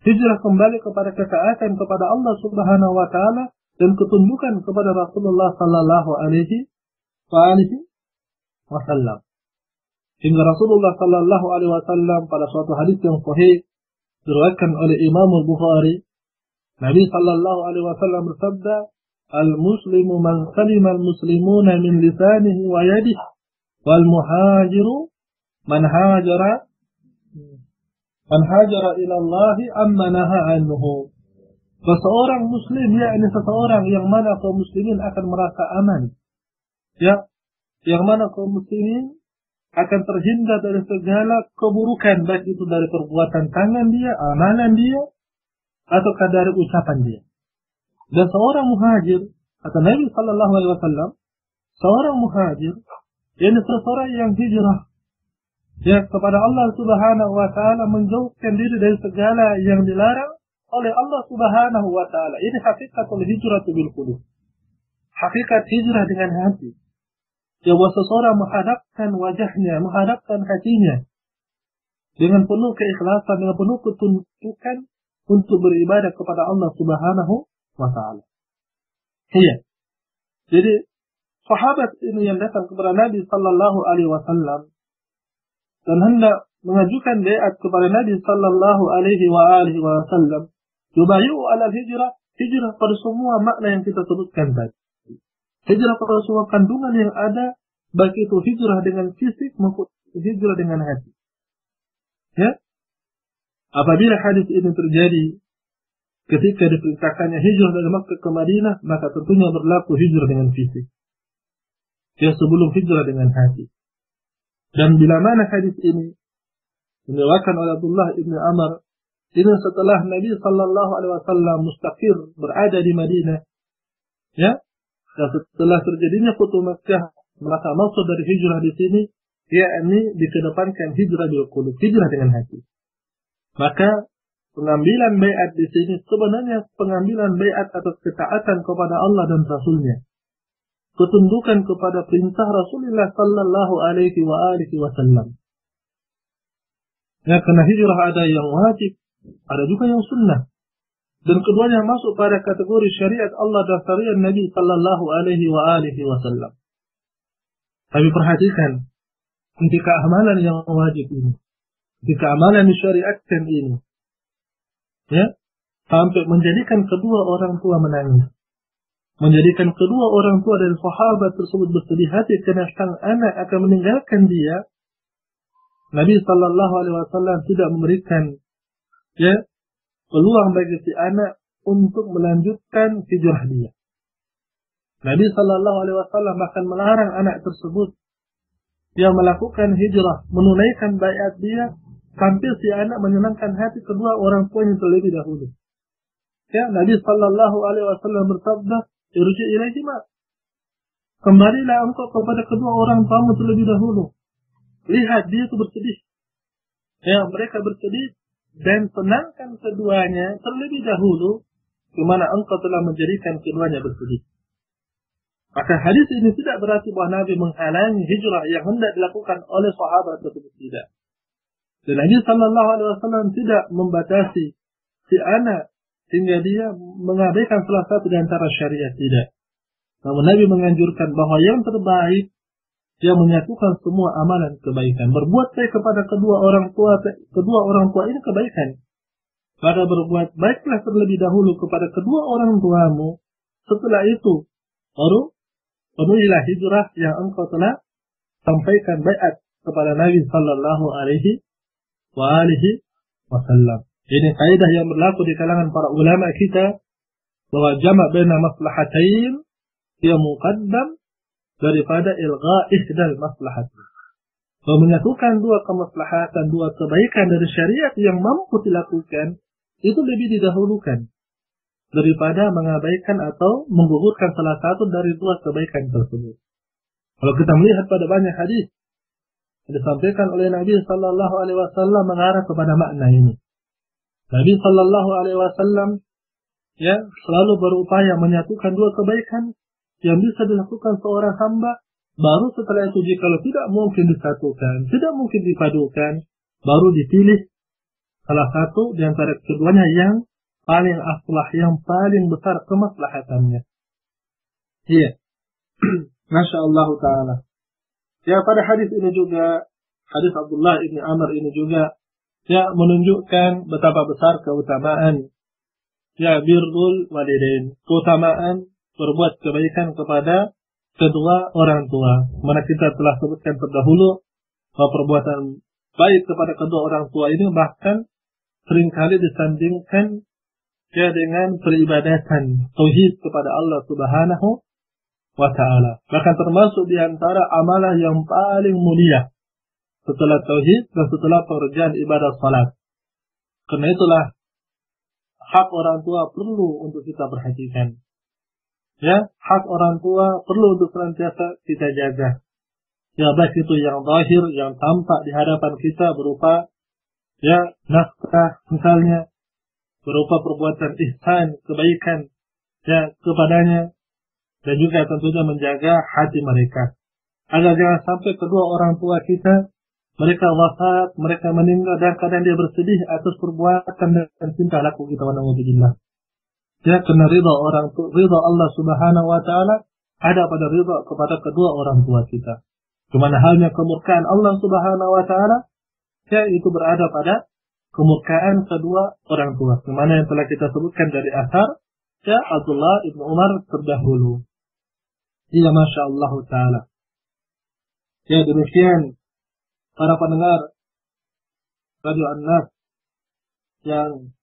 Hijrah kembali kepada ketaatan kepada Allah Subhanahu wa taala dan ketundukan kepada Rasulullah sallallahu alaihi wasallam. Hingga Rasulullah sallallahu alaihi wasallam pada suatu hadis yang sahih diriwayatkan oleh Imam Al-Bukhari, Nabi sallallahu alaihi wasallam bersabda, "Al-muslimu man salima al-muslimuna min lisanihi wa yadihi, wal muhajiru man hajara ila Allah amma naha anhu." Seseorang muslim, yakni seseorang yang mana kaum muslimin akan merasa aman. Ya, yang mana kaum muslimin akan terhindar dari segala keburukan, baik itu dari perbuatan tangan dia, amalan dia, ataukah dari ucapan dia. Dan seorang muhajir, kata Nabi sallallahu alaihi wasallam, seorang muhajir, yakni seseorang yang hijrah ya kepada Allah Subhanahu wa taala, menjauhkan diri dari segala yang dilarang oleh Allah Subhanahu wa taala. Ini hakikatul hijrah bil qulub. Hakikat hijrah dengan hati. Ya, seseorang menghadapkan wajahnya, menghadapkan hatinya dengan penuh keikhlasan, dengan penuh ketundukan untuk beribadah kepada Allah Subhanahu wa taala. Iya. Jadi sahabat ini yang datang kepada Nabi sallallahu alaihi wasallam dan hendak mengajukan baiat kepada Nabi sallallahu alaihi wasallam, yubayu ala hijrah, hijrah pada semua makna yang kita sebutkan tadi. Hijrah pada semua kandungan yang ada, baik itu hijrah dengan fisik maupun hijrah dengan hati. Ya, apabila hadis ini terjadi ketika diperintahkannya hijrah dari Makkah ke Madinah, maka tentunya berlaku hijrah dengan fisik. Ya, sebelum hijrah dengan hati. Dan bila mana hadis ini diriwayatkan oleh Abdullah ibn Amr, ini setelah Nabi sallallahu alaihi wasallam mustaqir berada di Madinah, ya, dan setelah terjadinya Futuh Makkah, maka maksud dari hijrah di sini yakni dikedepankan hijrah bil qulub, hijrah dengan hati. Maka pengambilan baiat di sini sebenarnya pengambilan baiat atas ketaatan kepada Allah dan Rasulnya, ketundukan kepada perintah Rasulullah sallallahu alaihi wasallam. Ya, karena hijrah ada yang wajib, ada juga yang sunnah. Dan keduanya masuk pada kategori syariat Allah dan syariat Nabi sallallahu alaihi wasallam. Tapi perhatikan, ketika amalan yang wajib ini, ketika amalan disyariatkan ini, ya, sampai menjadikan kedua orang tua menangis, menjadikan kedua orang tua dari sahabat tersebut bersedih hati karena sang anak akan meninggalkan dia, Nabi sallallahu alaihi wasallam tidak memberikan ya peluang bagi si anak untuk melanjutkan hijrah dia. Nabi sallallahu alaihi wasallam akan melarang anak tersebut yang melakukan hijrah, menunaikan baiat dia sampai si anak menyenangkan hati kedua orang tuanya terlebih dahulu. Ya, Nabi sallallahu alaihi wasallam bersabda, "Irji ilaihima." Kembalilah engkau kepada kedua orang tuamu terlebih dahulu. Lihat dia itu bersedih. Ya, mereka bersedih dan senangkan keduanya terlebih dahulu, kemana engkau telah menjadikan keduanya bersedih. Maka hadis ini tidak berarti bahwa Nabi menghalangi hijrah yang hendak dilakukan oleh sahabat tersebut, tidak. Dan Nabi sallallahu alaihi wasallam tidak membatasi si anak sehingga dia mengabaikan salah satu di antara syariat, tidak. Namun Nabi menganjurkan bahwa yang terbaik yang menyatukan semua amalan kebaikan. Berbuat baik kepada kedua orang tua ini kebaikan. Maka berbuat baiklah terlebih dahulu kepada kedua orang tuamu. Setelah itu baru penuhilah hijrah yang engkau telah sampaikan baiat kepada Nabi sallallahu alaihi wasallam. Ini kaidah yang berlaku di kalangan para ulama kita, bahwa jamak baina maslahatain dia muqaddam daripada ilgha ihdal maslahat. Menyatukan dua kemaslahatan, dua kebaikan dari syariat yang mampu dilakukan, itu lebih didahulukan daripada mengabaikan atau menggugurkan salah satu dari dua kebaikan tersebut. Kalau kita melihat pada banyak hadis yang disampaikan oleh Nabi Sallallahu Alaihi Wasallam mengarah kepada makna ini. Nabi Sallallahu Alaihi Wasallam selalu berupaya menyatukan dua kebaikan yang bisa dilakukan seorang hamba. Baru setelah itu jika tidak mungkin disatukan, tidak mungkin dipadukan, baru dipilih salah satu di antara keduanya yang paling aslah, yang paling besar kemaslahatannya. Iya. Masya Allah Ta'ala. Ya, pada hadis ini juga, hadis Abdullah ibn Amr ini juga, menunjukkan betapa besar keutamaan, birrul walidain, keutamaan berbuat kebaikan kepada kedua orang tua. Mana kita telah sebutkan terdahulu bahwa perbuatan baik kepada kedua orang tua ini bahkan seringkali disandingkan dengan peribadatan tauhid kepada Allah Subhanahu wa Ta'ala. Bahkan termasuk di antara amalan yang paling mulia setelah tauhid dan setelah pekerjaan ibadah salat. Karena itulah hak orang tua perlu untuk kita perhatikan. Hak orang tua perlu untuk senantiasa kita jaga. Baik itu yang zahir, yang tampak di hadapan kita berupa nafkah misalnya, berupa perbuatan ihsan, kebaikan kepadanya, dan juga tentunya menjaga hati mereka. Agar jangan sampai kedua orang tua kita mereka wafat, mereka meninggal dan kadang dia bersedih atas perbuatan dan cinta laku kita wa na'udzubillah. Karena ridha Allah Subhanahu wa Ta'ala ada pada ridha kepada kedua orang tua kita. Kemana halnya kemurkaan Allah Subhanahu wa Ta'ala, itu berada pada kemurkaan kedua orang tua. Kemana yang telah kita sebutkan dari asar, Abdullah ibn Umar terdahulu. Iya, Masya Allah Ta'ala. Demikian para pendengar Radio An-Nas yang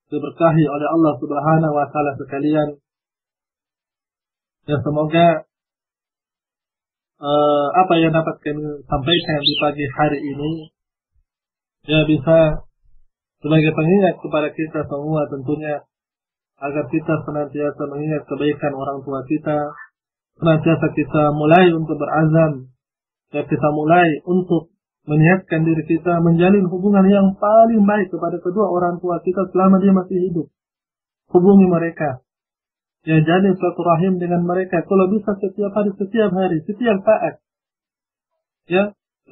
diberkahi oleh Allah Subhanahu wa Ta'ala sekalian. Semoga apa yang dapat kami sampaikan di pagi hari ini bisa sebagai pengingat kepada kita semua tentunya, agar kita senantiasa mengingat kebaikan orang tua kita, senantiasa kita mulai untuk berazam, kita mulai untuk menyiapkan diri kita menjalin hubungan yang paling baik kepada kedua orang tua kita selama dia masih hidup. Hubungi mereka. Jalin silaturahim dengan mereka. Kalau bisa setiap hari, setiap saat.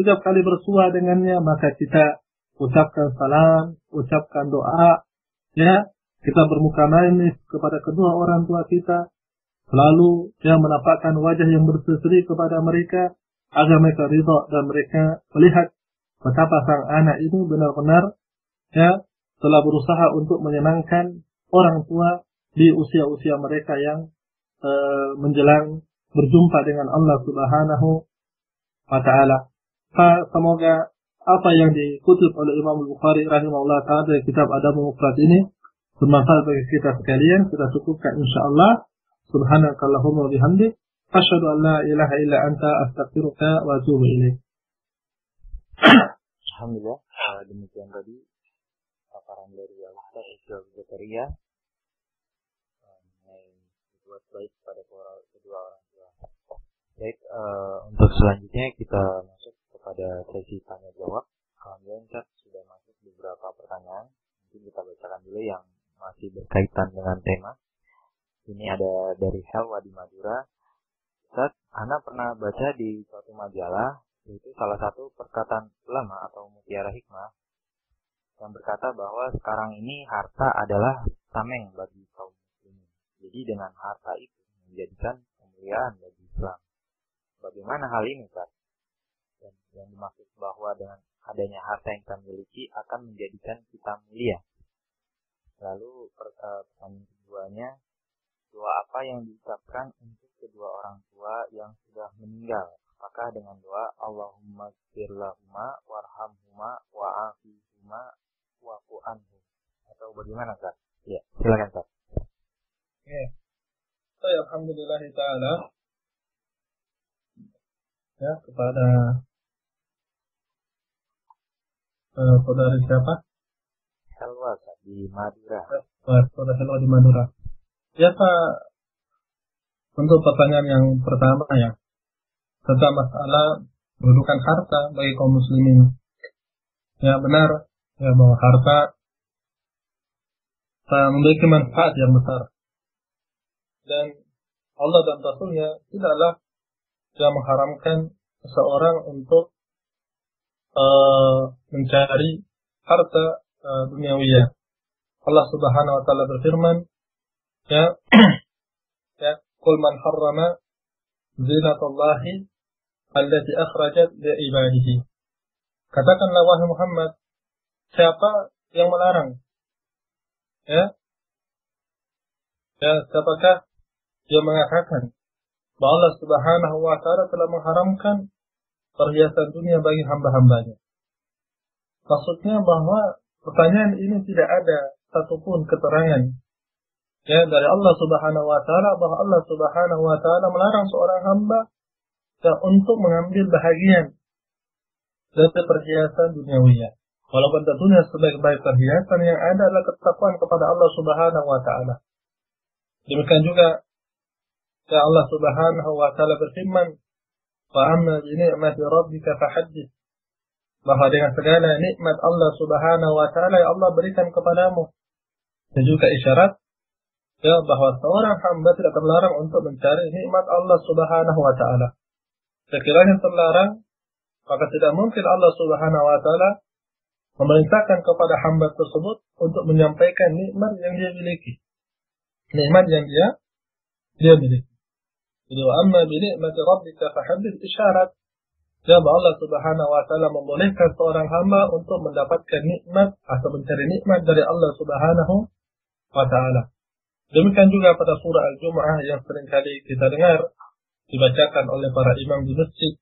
Setiap kali bersua dengannya, maka kita ucapkan salam, ucapkan doa. Kita bermuka manis kepada kedua orang tua kita. Selalu menampakkan wajah yang berseri kepada mereka, agar mereka ridha dan mereka melihat betapa sang anak ini benar-benar telah berusaha untuk menyenangkan orang tua di usia-usia mereka yang menjelang berjumpa dengan Allah Subhanahu wa Ta'ala. Semoga apa yang dikutip oleh Imam Bukhari rahimahullah ta'ala dari kitab Adabul Mufrad ini bermanfaat bagi kita sekalian. Kita cukupkan insyaallah. Subhanakallahumma wa bihamdik, asyhadu an la ilaha illa anta, astaghfiruka wa atubu ilaik. Alhamdulillah, demikian tadi paparan dari Ustaz Isyal Zakaria mengenai berbuat baik pada kedua orang tua. Baik, untuk selanjutnya kita masuk kepada sesi tanya jawab. Alhamdulillah Ustaz sudah masuk beberapa pertanyaan. Mungkin kita bacakan dulu yang masih berkaitan dengan tema. Ini ada dari Helwa di Madura. Ustaz, Ana pernah baca di suatu majalah, yaitu salah satu perkataan ulama atau mutiara hikmah yang berkata bahwa sekarang ini harta adalah tameng bagi kaum muslimin. Jadi dengan harta itu menjadikan kemuliaan bagi Islam. Bagaimana hal ini, Ustaz? Dan yang dimaksud bahwa dengan adanya harta yang kita miliki akan menjadikan kita mulia. Lalu pertanyaan keduanya, doa apa yang diucapkan untuk kedua orang tua yang sudah meninggal? Apakah dengan doa Allahumma ighfir lahuma warhamhuma wa'afihuma wa'fu anhum, atau bagaimana, Ustaz? Ya, silakan, Ustaz. Alhamdulillah ta'ala, kepada saudara siapa? Helwa di Madura. Saudara Helwa di Madura. Biasa untuk pertanyaan yang pertama ya, tentang masalah kedudukan harta bagi kaum muslimin. Ya benar, ya bahwa harta memiliki manfaat yang besar. Dan Allah dan Rasulnya tidaklah yang mengharamkan seseorang untuk mencari harta duniawiyah. Allah Subhanahu wa taala berfirman, ya, ya, qul man harrama zinatallahi allati akhrajat li ibadihi. Katakanlah wahai Muhammad, siapa yang melarang? Ya, siapakah yang mengatakan bahwa Allah Subhanahu wa taala telah mengharamkan perhiasan dunia bagi hamba-hambanya? Maksudnya bahwa pertanyaan ini tidak ada satupun keterangan ya dari Allah Subhanahu wa taala bahwa Allah Subhanahu wa taala melarang seorang hamba ya, untuk mengambil bahagian dari perhiasan duniawiyah. Walaupun tentunya sebaik-baik perhiasan yang ada adalah ketakwaan kepada Allah Subhanahu wa taala. Demikian juga ya Allah Subhanahu wa taala berfirman, "Wa amma bi ni'mati rabbika fahaddits." Bahwa dengan segala nikmat Allah Subhanahu wa taala yang Allah berikan kepadamu. Dan juga isyarat ya bahwa seorang hamba tidak terlarang untuk mencari nikmat Allah Subhanahu wa taala. Sekiranya terlarang, maka tidak mungkin Allah Subhanahu wa taala memerintahkan kepada hamba tersebut untuk menyampaikan nikmat yang dia miliki. Nikmat yang dia miliki. Jadi wa amma bi ni'mati rabbika fahaddits, isyarat ya bahwa Allah Subhanahu wa taala membolehkan seorang hamba untuk mendapatkan nikmat atau mencari nikmat dari Allah Subhanahu wa taala. Demikian juga pada surah Al-Jumu'ah yang seringkali kita dengar dibacakan oleh para imam di masjid.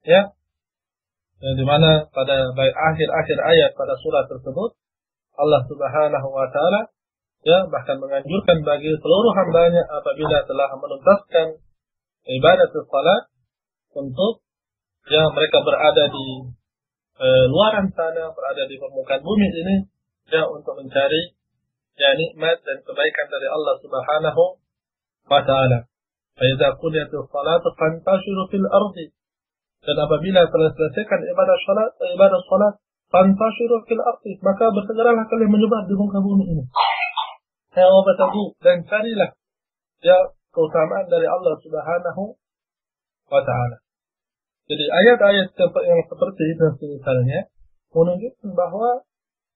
Ya, di mana pada akhir-akhir ayat pada surah tersebut Allah Subhanahu wa taala ya bahkan menganjurkan bagi seluruh hambanya apabila telah menuntaskan ibadah salat untuk ya mereka berada di luaran sana, berada di permukaan bumi ini ya untuk mencari ya nikmat dan kebaikan dari Allah Subhanahu wa taala. Fa idza qudiyatis salatu fantashiru fil ardi. Dan apabila telah selesaikan ibadah salat fantashiru fil ardi, maka bersegeralah kalian menyebar di muka bumi ini. Ya wabtagu, dan carilah ya keutamaan dari Allah Subhanahu wa taala. Jadi ayat-ayat yang seperti itu misalnya menunjukkan bahwa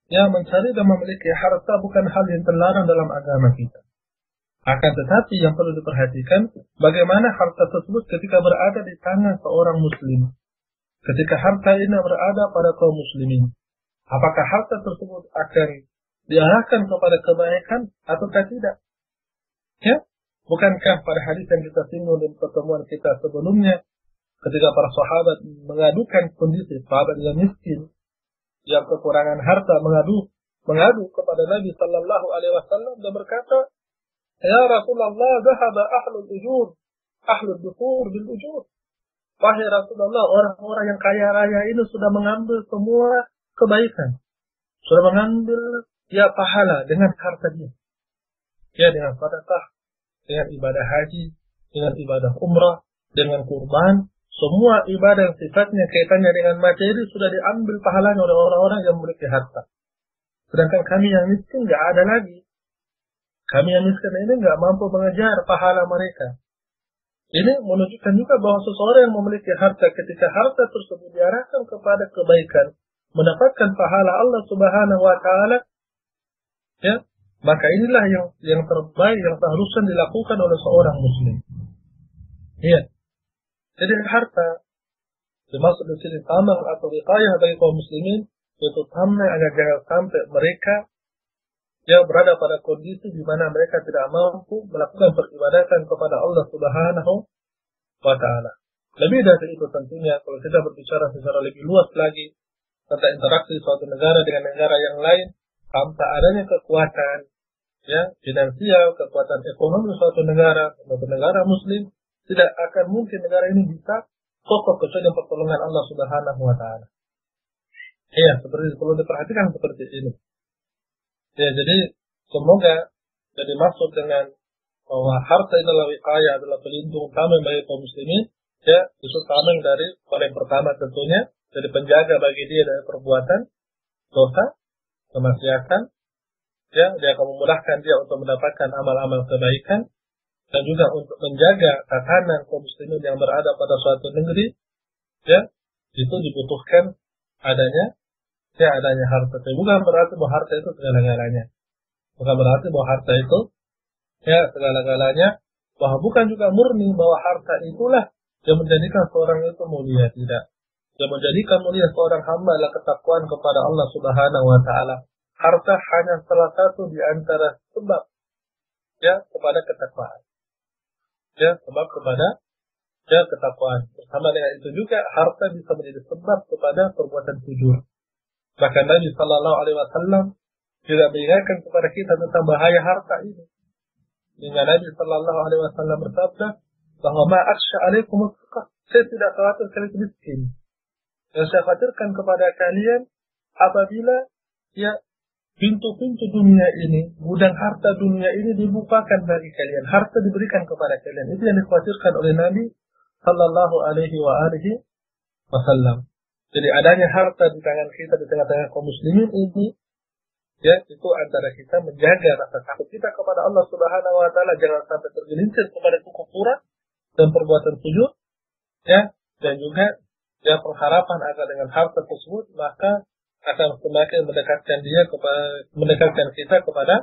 ya mencari dan memiliki harta bukan hal yang terlarang dalam agama kita. Akan tetapi yang perlu diperhatikan bagaimana harta tersebut ketika berada di tangan seorang muslim. Ketika harta ini berada pada kaum muslimin, apakah harta tersebut akan diarahkan kepada kebaikan atau tidak? Ya, bukankah pada hadis yang kita singgung di pertemuan kita sebelumnya, ketika para sahabat mengadukan kondisi sahabat yang miskin, yang kekurangan harta, mengadu kepada Nabi Sallallahu Alaihi Wasallam dan berkata, Ya Rasulullah, zahaba ahlul dukhur bil ujur. Wahai Rasulullah, orang-orang yang kaya raya ini sudah mengambil semua kebaikan, sudah mengambil ya pahala dengan harta dia, ya dengan sedekah, dengan ibadah haji, dengan ibadah umrah, dengan kurban. Semua ibadah yang sifatnya kaitannya dengan materi sudah diambil pahalanya oleh orang-orang yang memiliki harta. Sedangkan kami yang miskin nggak ada lagi. Kami yang miskin ini nggak mampu mengejar pahala mereka. Ini menunjukkan juga bahwa seseorang yang memiliki harta ketika harta tersebut diarahkan kepada kebaikan, mendapatkan pahala Allah Subhanahu wa taala, ya, maka inilah yang terbaik yang seharusnya dilakukan oleh seorang muslim. Iya. Jadi harta dimaksud di sini tamang atau wiqayah bagi kaum muslimin, yaitu tamang agar jangan sampai mereka yang berada pada kondisi di mana mereka tidak mampu melakukan peribadatan kepada Allah Subhanahu wa taala. Lebih dari itu tentunya kalau kita berbicara secara lebih luas lagi tentang interaksi suatu negara dengan negara yang lain, tanpa adanya kekuatan ya finansial, kekuatan ekonomi suatu negara muslim, tidak akan mungkin negara ini bisa kokoh kecuali dengan pertolongan Allah Subhanahu wa taala. Iya, seperti perlu diperhatikan seperti ini. Ya, jadi semoga jadi maksud dengan bahwa harta adalah wiqayah, adalah pelindung tameng bagi kaum muslimin, ya, justru tameng dari poin pertama tentunya, dari penjaga bagi dia dari perbuatan dosa, kemaksiatan, ya, dia akan memudahkan dia untuk mendapatkan amal-amal kebaikan, dan juga untuk menjaga tatanan kaum muslimin yang berada pada suatu negeri, ya, itu dibutuhkan adanya harta. Tapi bukan berarti bahwa harta itu segala-galanya. Bukan berarti bahwa harta itu ya segala-galanya, bahwa bukan juga murni bahwa harta itulah yang menjadikan seorang itu mulia, tidak. Yang menjadikan mulia seorang hamba adalah ketakwaan kepada Allah Subhanahu wa taala. Harta hanya salah satu di antara sebab ya kepada ketakwaan. Ya, sebab kepada ya ketakwaan. Bersama dengan itu juga harta bisa menjadi sebab kepada perbuatan fujur. Bahkan Nabi sallallahu alaihi wasallam juga mengingatkan kepada kita tentang bahaya harta ini. Dengan Nabi sallallahu alaihi wasallam bersabda bahwa ma akhsha alaikum as-suqah, saya tidak khawatir kalian miskin. Yang saya khawatirkan kepada kalian apabila ya pintu-pintu dunia ini, gudang harta dunia ini dibukakan bagi kalian, harta diberikan kepada kalian. Itu yang dikhawatirkan oleh Nabi sallallahu alaihi wasallam. Jadi adanya harta di tangan kita, di tengah-tengah kaum muslimin ini, ya, itu antara kita menjaga rasa takut kita kepada Allah Subhanahu wa taala, jangan sampai tergelincir kepada kekufuran dan perbuatan fujur, ya, dan juga ya pengharapan agar dengan harta tersebut maka akan semakin mendekatkan kita kepada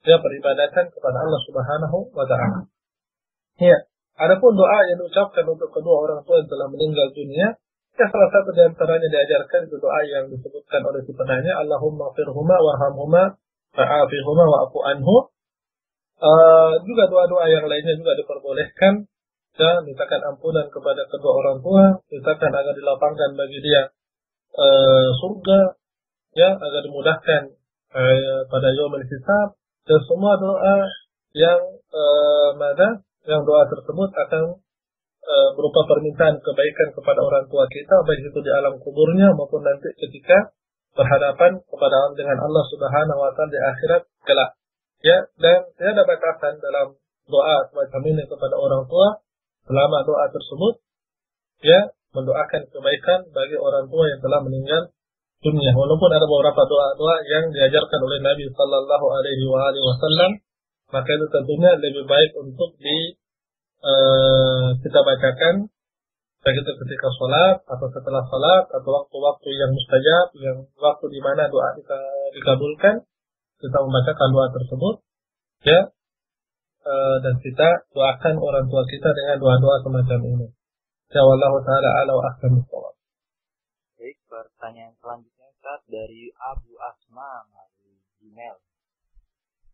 ya peribadatan kepada Allah Subhanahu wa taala. Ya, adapun doa yang diucapkan untuk kedua orang tua yang telah meninggal dunia, ya salah satu di antaranya diajarkan itu doa yang disebutkan oleh si penanya, Allahumma firhuma warhamhuma wa'afihuma wa'afu anhu. Juga doa-doa yang lainnya juga diperbolehkan, dan mintakan ampunan kepada kedua orang tua, mintakan agar dilapangkan bagi dia surga, ya, agar dimudahkan pada yaumul hisab, dan semua doa yang yang doa tersebut akan berupa permintaan kebaikan kepada orang tua kita, baik itu di alam kuburnya maupun nanti ketika berhadapan kepada dengan Allah Subhanahu wa taala di akhirat kelak. Ya, dan tidak ada batasan dalam doa semacam ini kepada orang tua selama doa tersebut ya mendoakan kebaikan bagi orang tua yang telah meninggal dunia. Walaupun ada beberapa doa-doa yang diajarkan oleh Nabi sallallahu alaihi wasallam, maka itu tentunya lebih baik untuk kita bacakan baik itu ketika sholat atau setelah sholat atau waktu-waktu yang mustajab, yang waktu di mana doa kita dikabulkan, kita membacakan doa tersebut ya, dan kita doakan orang tua kita dengan doa-doa semacam ini. Ya, wallahu taala ala wa ahkam bissawab. Baik, pertanyaan selanjutnya Ustaz dari Abu Asma dari Gmail.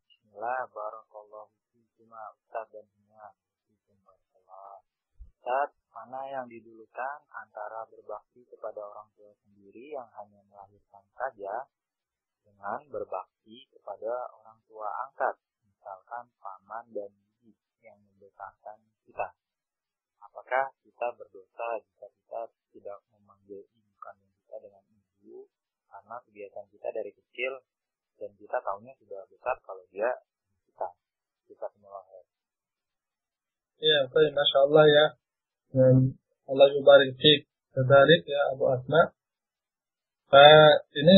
Bismillah, barakallahu fiikum Ustaz dan Ustaz, mana yang didulukan antara berbakti kepada orang tua sendiri yang hanya melahirkan saja dengan berbakti kepada orang tua angkat, misalkan paman dan bibi yang membesarkan kita? Apakah kita berdosa jika kita tidak memanggil ibu kandung kita dengan ibu karena kebiasaan kita dari kecil dan kita tahunya sudah besar kalau dia kita penyelahir? Ya, baik, Masya Allah ya. Dan Allah yubarik fik kadzalik ya Abu Asma. Ini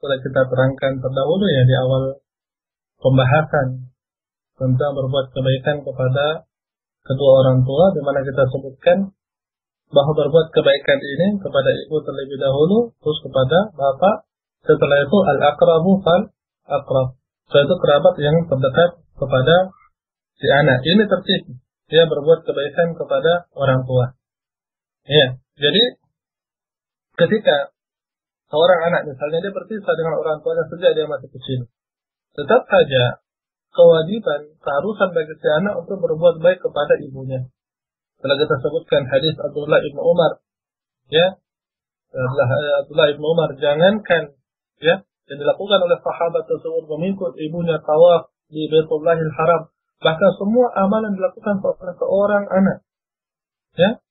sudah kita terangkan terdahulu ya di awal pembahasan tentang berbuat kebaikan kepada kedua orang tua, di mana kita sebutkan bahwa berbuat kebaikan ini kepada ibu terlebih dahulu, terus kepada bapak, setelah itu al-aqrabu fal-aqrab. Setelah itu kerabat yang terdekat kepada si anak. Ini tertib. Dia berbuat kebaikan kepada orang tua. Ya, jadi ketika seorang anak misalnya dia berpisah dengan orang tuanya sejak dia masih kecil, tetap saja kewajiban, keharusan bagi si anak untuk berbuat baik kepada ibunya. Setelah kita sebutkan hadis Abdullah ibn Umar, ya, Abdullah ibn Umar jangankan ya yang dilakukan oleh sahabat tersebut mengikut ibunya tawaf di Baitullahil Haram, bahkan semua amalan dilakukan oleh seorang anak. Ya,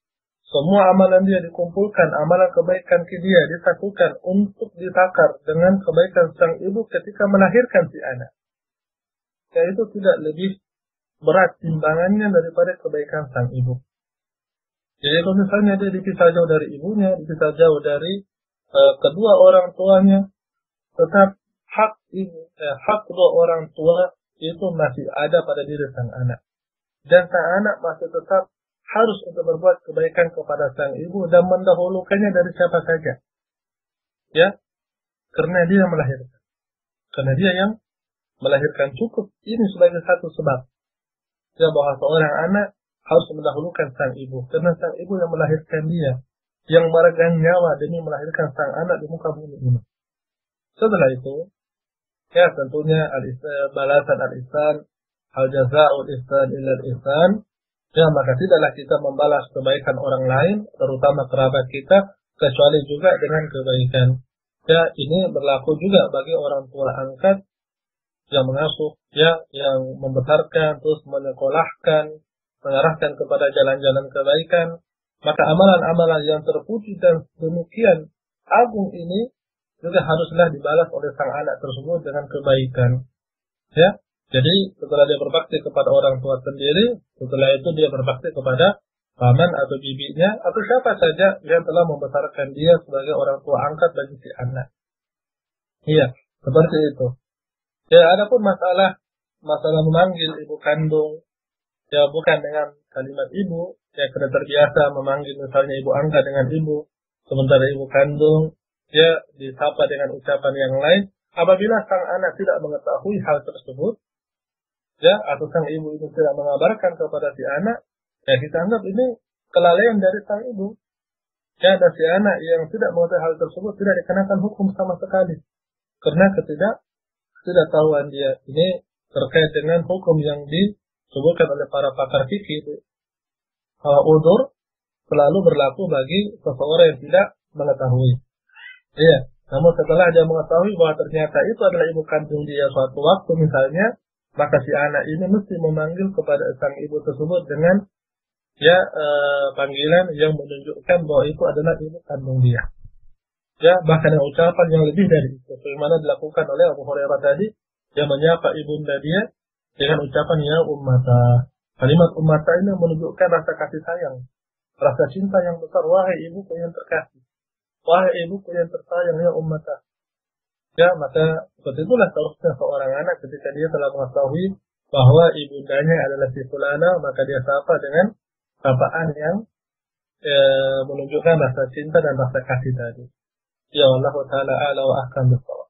semua amalan dia dikumpulkan, amalan kebaikan dia disatukan untuk ditakar dengan kebaikan sang ibu ketika melahirkan si anak. Ya, itu tidak lebih berat timbangannya daripada kebaikan sang ibu. Jadi kalau misalnya dia dipisah jauh dari ibunya, dipisah jauh dari kedua orang tuanya, tetap hak kedua orang tua itu masih ada pada diri sang anak. Dan sang anak masih tetap harus untuk berbuat kebaikan kepada sang ibu dan mendahulukannya dari siapa saja. Ya, karena dia yang melahirkan. Karena dia yang melahirkan, cukup ini sebagai satu sebab. Ya, bahwa seorang anak harus mendahulukan sang ibu. Karena sang ibu yang melahirkan dia, yang meregang nyawa demi melahirkan sang anak di muka bumi ini. Setelah itu, ya tentunya balasan al-ihsan, al-jaza'ul ihsan illal ihsan. Ya, maka tidaklah kita membalas kebaikan orang lain, terutama kerabat kita, kecuali juga dengan kebaikan. Ya, ini berlaku juga bagi orang tua angkat yang mengasuh, ya, yang membesarkan, terus menyekolahkan, mengarahkan kepada jalan-jalan kebaikan. Maka amalan-amalan yang terpuji dan demikian agung ini juga haruslah dibalas oleh sang anak tersebut dengan kebaikan. Ya, jadi setelah dia berbakti kepada orang tua sendiri, setelah itu dia berbakti kepada paman atau bibinya atau siapa saja yang telah membesarkan dia sebagai orang tua angkat bagi si anak. Iya, seperti itu. Ya, adapun masalah memanggil ibu kandung, ya bukan dengan kalimat ibu, ya karena terbiasa memanggil misalnya ibu angkat dengan ibu, sementara ibu kandung, ya disapa dengan ucapan yang lain. Apabila sang anak tidak mengetahui hal tersebut, ya, atau sang ibu itu tidak mengabarkan kepada si anak, ya kita anggap ini kelalaian dari sang ibu. Ya, dan si anak yang tidak mengetahui hal tersebut tidak dikenakan hukum sama sekali. Karena ketidaktahuan dia ini terkait dengan hukum yang disebutkan oleh para pakar fikih. Udzur selalu berlaku bagi seseorang yang tidak mengetahui. Iya, namun setelah dia mengetahui bahwa ternyata itu adalah ibu kandung dia suatu waktu misalnya, maka si anak ini mesti memanggil kepada sang ibu tersebut dengan panggilan yang menunjukkan bahwa itu adalah ibu kandung dia. Ya, bahkan yang ucapan yang lebih dari itu, bagaimana dilakukan oleh Abu Hurairah tadi, yang menyapa ibunda dia dengan ucapan ya ummata. Kalimat ummata ini menunjukkan rasa kasih sayang, rasa cinta yang besar. Wahai ibuku yang terkasih, wahai ibuku yang tersayang, ya ummata. Ya, maka seperti itulah seharusnya seorang anak ketika dia telah mengetahui bahwa ibundanya adalah si fulana, maka dia sapa dengan sapaan yang menunjukkan rasa cinta dan rasa kasih tadi. Ya Allah Ta'ala ala wa ahkam bisawab.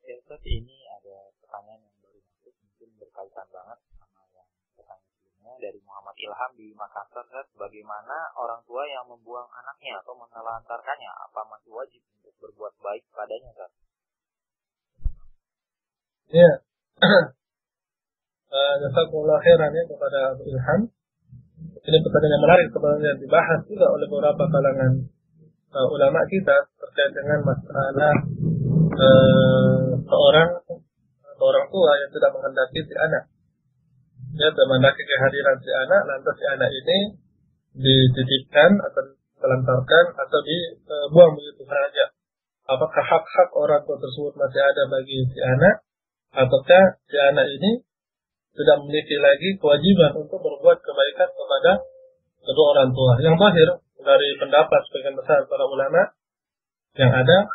Ya Ustaz, ini ada pertanyaan yang baru masuk, mungkin berkaitan banget sama yang pertanyaan sebelumnya dari Muhammad Ilham di Makassar. Ustaz, bagaimana orang tua yang membuang anaknya atau menelantarkannya, apa masih wajib untuk berbuat baik padanya, Ustaz? Ya, jazakumullah khairan ya kepada Abu Ilham. Ini pertanyaan yang menarik sebenarnya, dibahas juga oleh beberapa kalangan ulama kita terkait dengan masalah seorang tua yang tidak menghendaki si anak. Dia tidak menghendaki kehadiran si anak, lantas si anak ini dititipkan atau ditelantarkan atau dibuang begitu saja. Apakah hak-hak orang tua tersebut masih ada bagi si anak, ataukah si anak ini tidak memiliki lagi kewajiban untuk berbuat kebaikan kepada kedua orang tua? Yang terakhir, dari pendapat sebagian besar para ulama, yang ada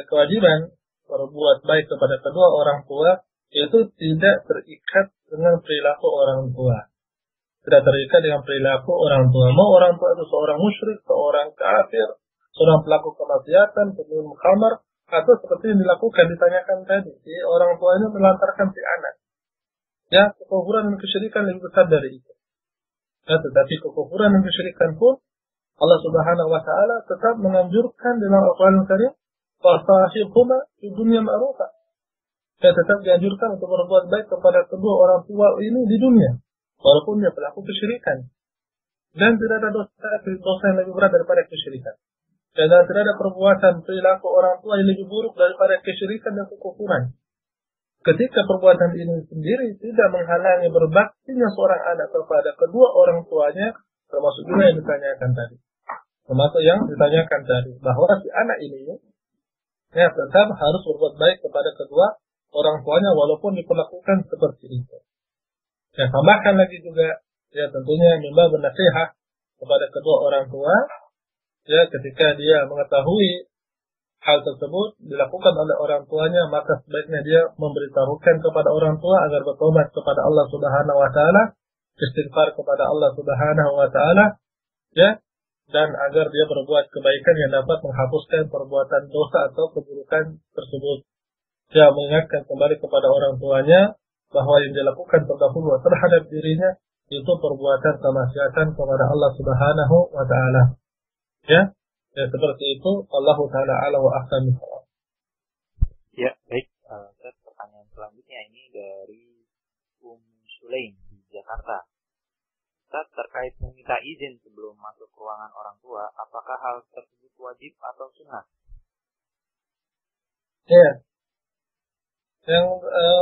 kewajiban berbuat baik kepada kedua orang tua itu tidak terikat dengan perilaku orang tua. Tidak terikat dengan perilaku orang tua. Mau orang tua itu seorang musyrik, seorang kafir, seorang pelaku kemaksiatan, peminum khamar, atau seperti yang dilakukan ditanyakan tadi, si orang tuanya melantarkan si anak. Ya, kekufuran dan kesyirikan lebih besar dari itu. Ya, tetapi kekufuran dan kesyirikan pun Allah Subhanahu wa Ta'ala tetap menganjurkan dalam Al-Quran Al-Karim, "Fasahibhuma di dunia ma'rufa." Ya, tetap dianjurkan untuk berbuat baik kepada kedua orang tua ini di dunia, walaupun dia pelaku kesyirikan. Dan tidak ada dosa yang lebih berat daripada kesyirikan. Dan tidak ada perbuatan perilaku orang tua yang lebih buruk daripada kesyirikan dan kekufuran. Ketika perbuatan ini sendiri tidak menghalangi berbaktinya seorang anak kepada kedua orang tuanya, termasuk juga yang ditanyakan tadi. Termasuk yang ditanyakan tadi, bahwa si anak ini ya tetap harus berbuat baik kepada kedua orang tuanya walaupun diperlakukan seperti itu. Ya, tambahkan lagi juga, ya tentunya mimba bernasihat kepada kedua orang tua, ya ketika dia mengetahui hal tersebut dilakukan oleh orang tuanya, maka sebaiknya dia memberitahukan kepada orang tua agar bertobat kepada Allah Subhanahu wa taala, istighfar kepada Allah Subhanahu wa taala, ya, dan agar dia berbuat kebaikan yang dapat menghapuskan perbuatan dosa atau keburukan tersebut. Dia mengingatkan kembali kepada orang tuanya bahwa yang dilakukan terdahulu terhadap dirinya itu perbuatan kemaksiatan kepada Allah Subhanahu wa taala. Ya, ya seperti itu. Allahu taala ala wa ahsan. Ya, baik. Pertanyaan selanjutnya ini dari Sulaim di Jakarta. Ustaz, terkait meminta izin sebelum masuk ruangan orang tua, apakah hal tersebut wajib atau sunnah? Ya. Yang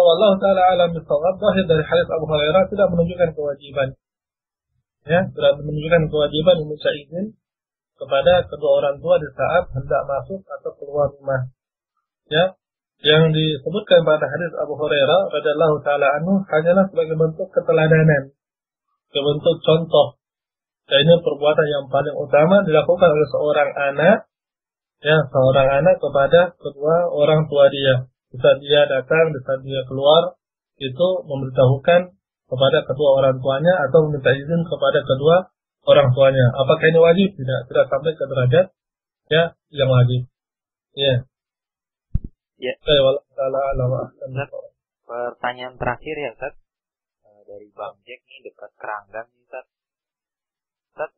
wallahu taala alam bisawab, zahir dari hadis Abu Hurairah tidak menunjukkan kewajiban. Ya, tidak menunjukkan kewajiban meminta izin kepada kedua orang tua di saat hendak masuk atau keluar rumah. Ya, yang disebutkan pada hadis Abu Hurairah radhiyallahu taala anhu hanyalah sebagai bentuk keteladanan, bentuk contoh. Dan ini perbuatan yang paling utama dilakukan oleh seorang anak, ya, seorang anak kepada kedua orang tua dia. Saat dia datang, saat dia keluar, itu memberitahukan kepada kedua orang tuanya atau meminta izin kepada kedua orang tuanya. Apakah ini wajib? Tidak sampai ke derajat ya yang wajib. Ya. Ya. Pertanyaan terakhir ya, Ustaz. Dari Bang Jack nih, dekat Keranggan nih, Ustaz. Ustaz,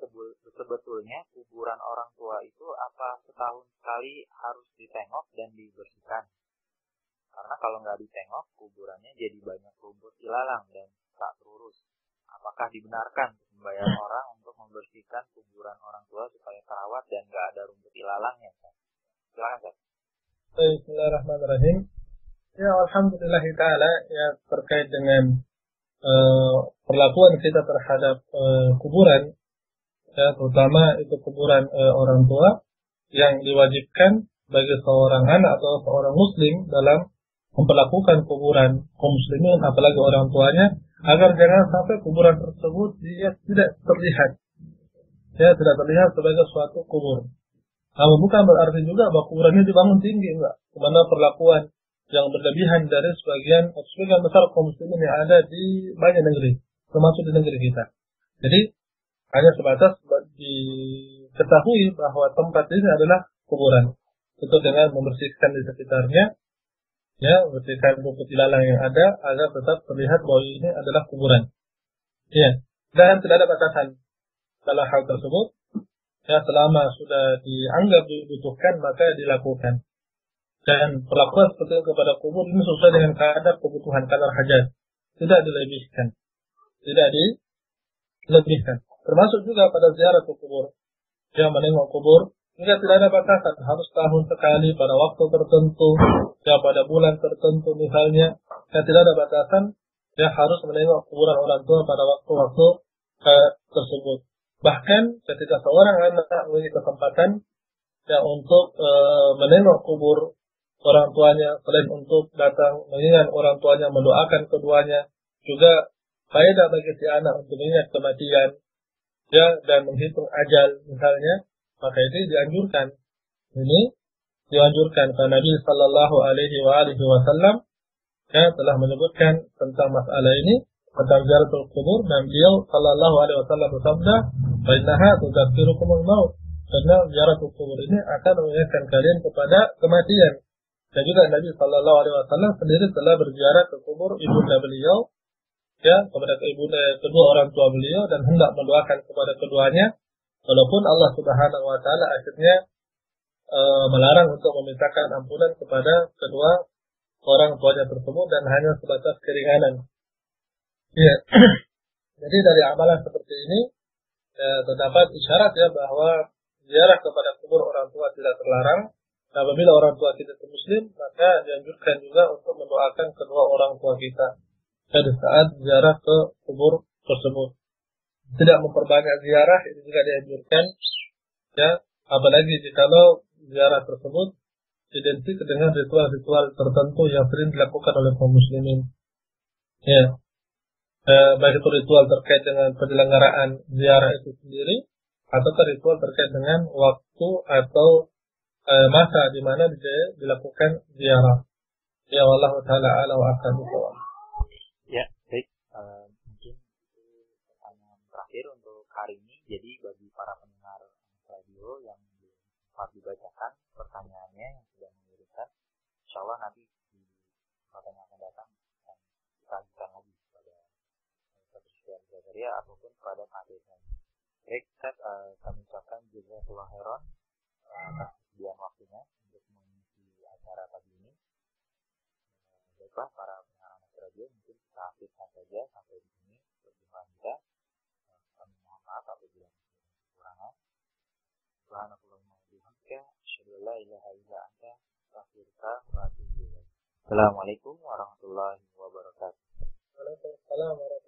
sebetulnya kuburan orang tua itu apa setahun sekali harus ditengok dan dibersihkan? Karena kalau nggak ditengok, kuburannya jadi banyak rumput ilalang dan tak terurus. Apakah dibenarkan membayar orang untuk membersihkan kuburan orang tua supaya terawat dan nggak ada rumput ilalangnya? Silakan, Ustaz. Bismillahirrahmanirrahim. Ya, alhamdulillah ta'ala, ya terkait dengan perlakuan kita terhadap kuburan, ya terutama itu kuburan orang tua yang diwajibkan bagi seorang anak atau seorang muslim dalam memperlakukan kuburan kaum muslimin, apalagi orang tuanya, agar jangan sampai kuburan tersebut dia tidak terlihat, ya tidak terlihat sebagai suatu kubur. Namun bukan berarti juga bahwa kuburannya dibangun tinggi, enggak. Kemana perlakuan yang berlebihan dari sebagian besar kaum muslimin yang ada di banyak negeri, termasuk di negeri kita. Jadi hanya sebatas diketahui bahwa tempat ini adalah kuburan. Itu dengan membersihkan di sekitarnya, ya, membersihkan rumput ilalang yang ada agar tetap terlihat bahwa ini adalah kuburan. Ya, dan tidak ada batasan dalam hal tersebut. Ya, selama sudah dianggap dibutuhkan maka dilakukan. Dan perlakuan seperti itu kepada kubur ini sesuai dengan kadar kebutuhan, kadar hajat. Tidak dilebihkan. Tidak dilebihkan. Termasuk juga pada ziarah ke kubur. Yang menengok kubur juga tidak ada batasan. Harus tahun sekali pada waktu tertentu. Ya, pada bulan tertentu misalnya. Ya, tidak ada batasan. Ya, harus menengok kuburan orang tua pada waktu-waktu tersebut. Bahkan ketika seorang anak memiliki kesempatan ya untuk menengok kubur orang tuanya, selain untuk datang mengingat orang tuanya, mendoakan keduanya, juga faedah bagi si anak untuk mengingat kematian, ya, dan menghitung ajal misalnya, maka itu dianjurkan. Ini dianjurkan karena Nabi Sallallahu Alaihi Wasallam ya telah menyebutkan tentang masalah ini, tentang ziaratul kubur, dan beliau Sallallahu Alaihi Wasallam bersabda, "Bainaha tudzakirukumul maut." Karena ziaratul kubur ini akan mengingatkan kalian kepada kematian. Dan juga Nabi Sallallahu Alaihi Wasallam sendiri telah berziarah ke kubur ibunda beliau, ya, kepada kedua orang tua beliau, dan hendak mendoakan kepada keduanya, walaupun Allah Subhanahu Wa Taala akhirnya melarang untuk memintakan ampunan kepada kedua orang tuanya tersebut dan hanya sebatas keringanan. Ya. Jadi dari amalan seperti ini terdapat isyarat ya bahwa ziarah kepada kubur orang tua tidak terlarang. Apabila orang tua kita itu muslim, maka dianjurkan juga untuk mendoakan kedua orang tua kita pada saat ziarah ke kubur tersebut. Tidak memperbanyak ziarah itu juga dianjurkan, ya, apalagi jikalau ziarah tersebut identik dengan ritual-ritual tertentu yang sering dilakukan oleh kaum muslimin. Ya. baik itu ritual terkait dengan penyelenggaraan ziarah itu sendiri atau ritual terkait dengan waktu atau masa di mana dilakukan ziarah. Ya Allah taala ala wa akan bisawab. Ya, baik. Mungkin itu pertanyaan terakhir untuk hari ini. Jadi bagi para pendengar radio yang sempat dibacakan pertanyaannya yang sudah mengirimkan, insya Allah nanti di kesempatan yang akan datang akan kita ajukan lagi kepada Patricia Zakaria ataupun kepada Pak Desa. Baik, kami ucapkan jazakallahu khairan atas kesediaan waktunya untuk mengisi acara pagi ini. Baiklah para pendengar radio, mungkin kita akhirkan saja sampai di sini perjumpaan kita. Kami mohon maaf apabila ada kekurangan. Subhanakallahumma wa bihamdika, asyhadu an la ilaha illa anta, astaghfiruka wa atubu ilaik. Assalamualaikum warahmatullahi wabarakatuh. Waalaikumsalam warahmatullahi wabarakatuh.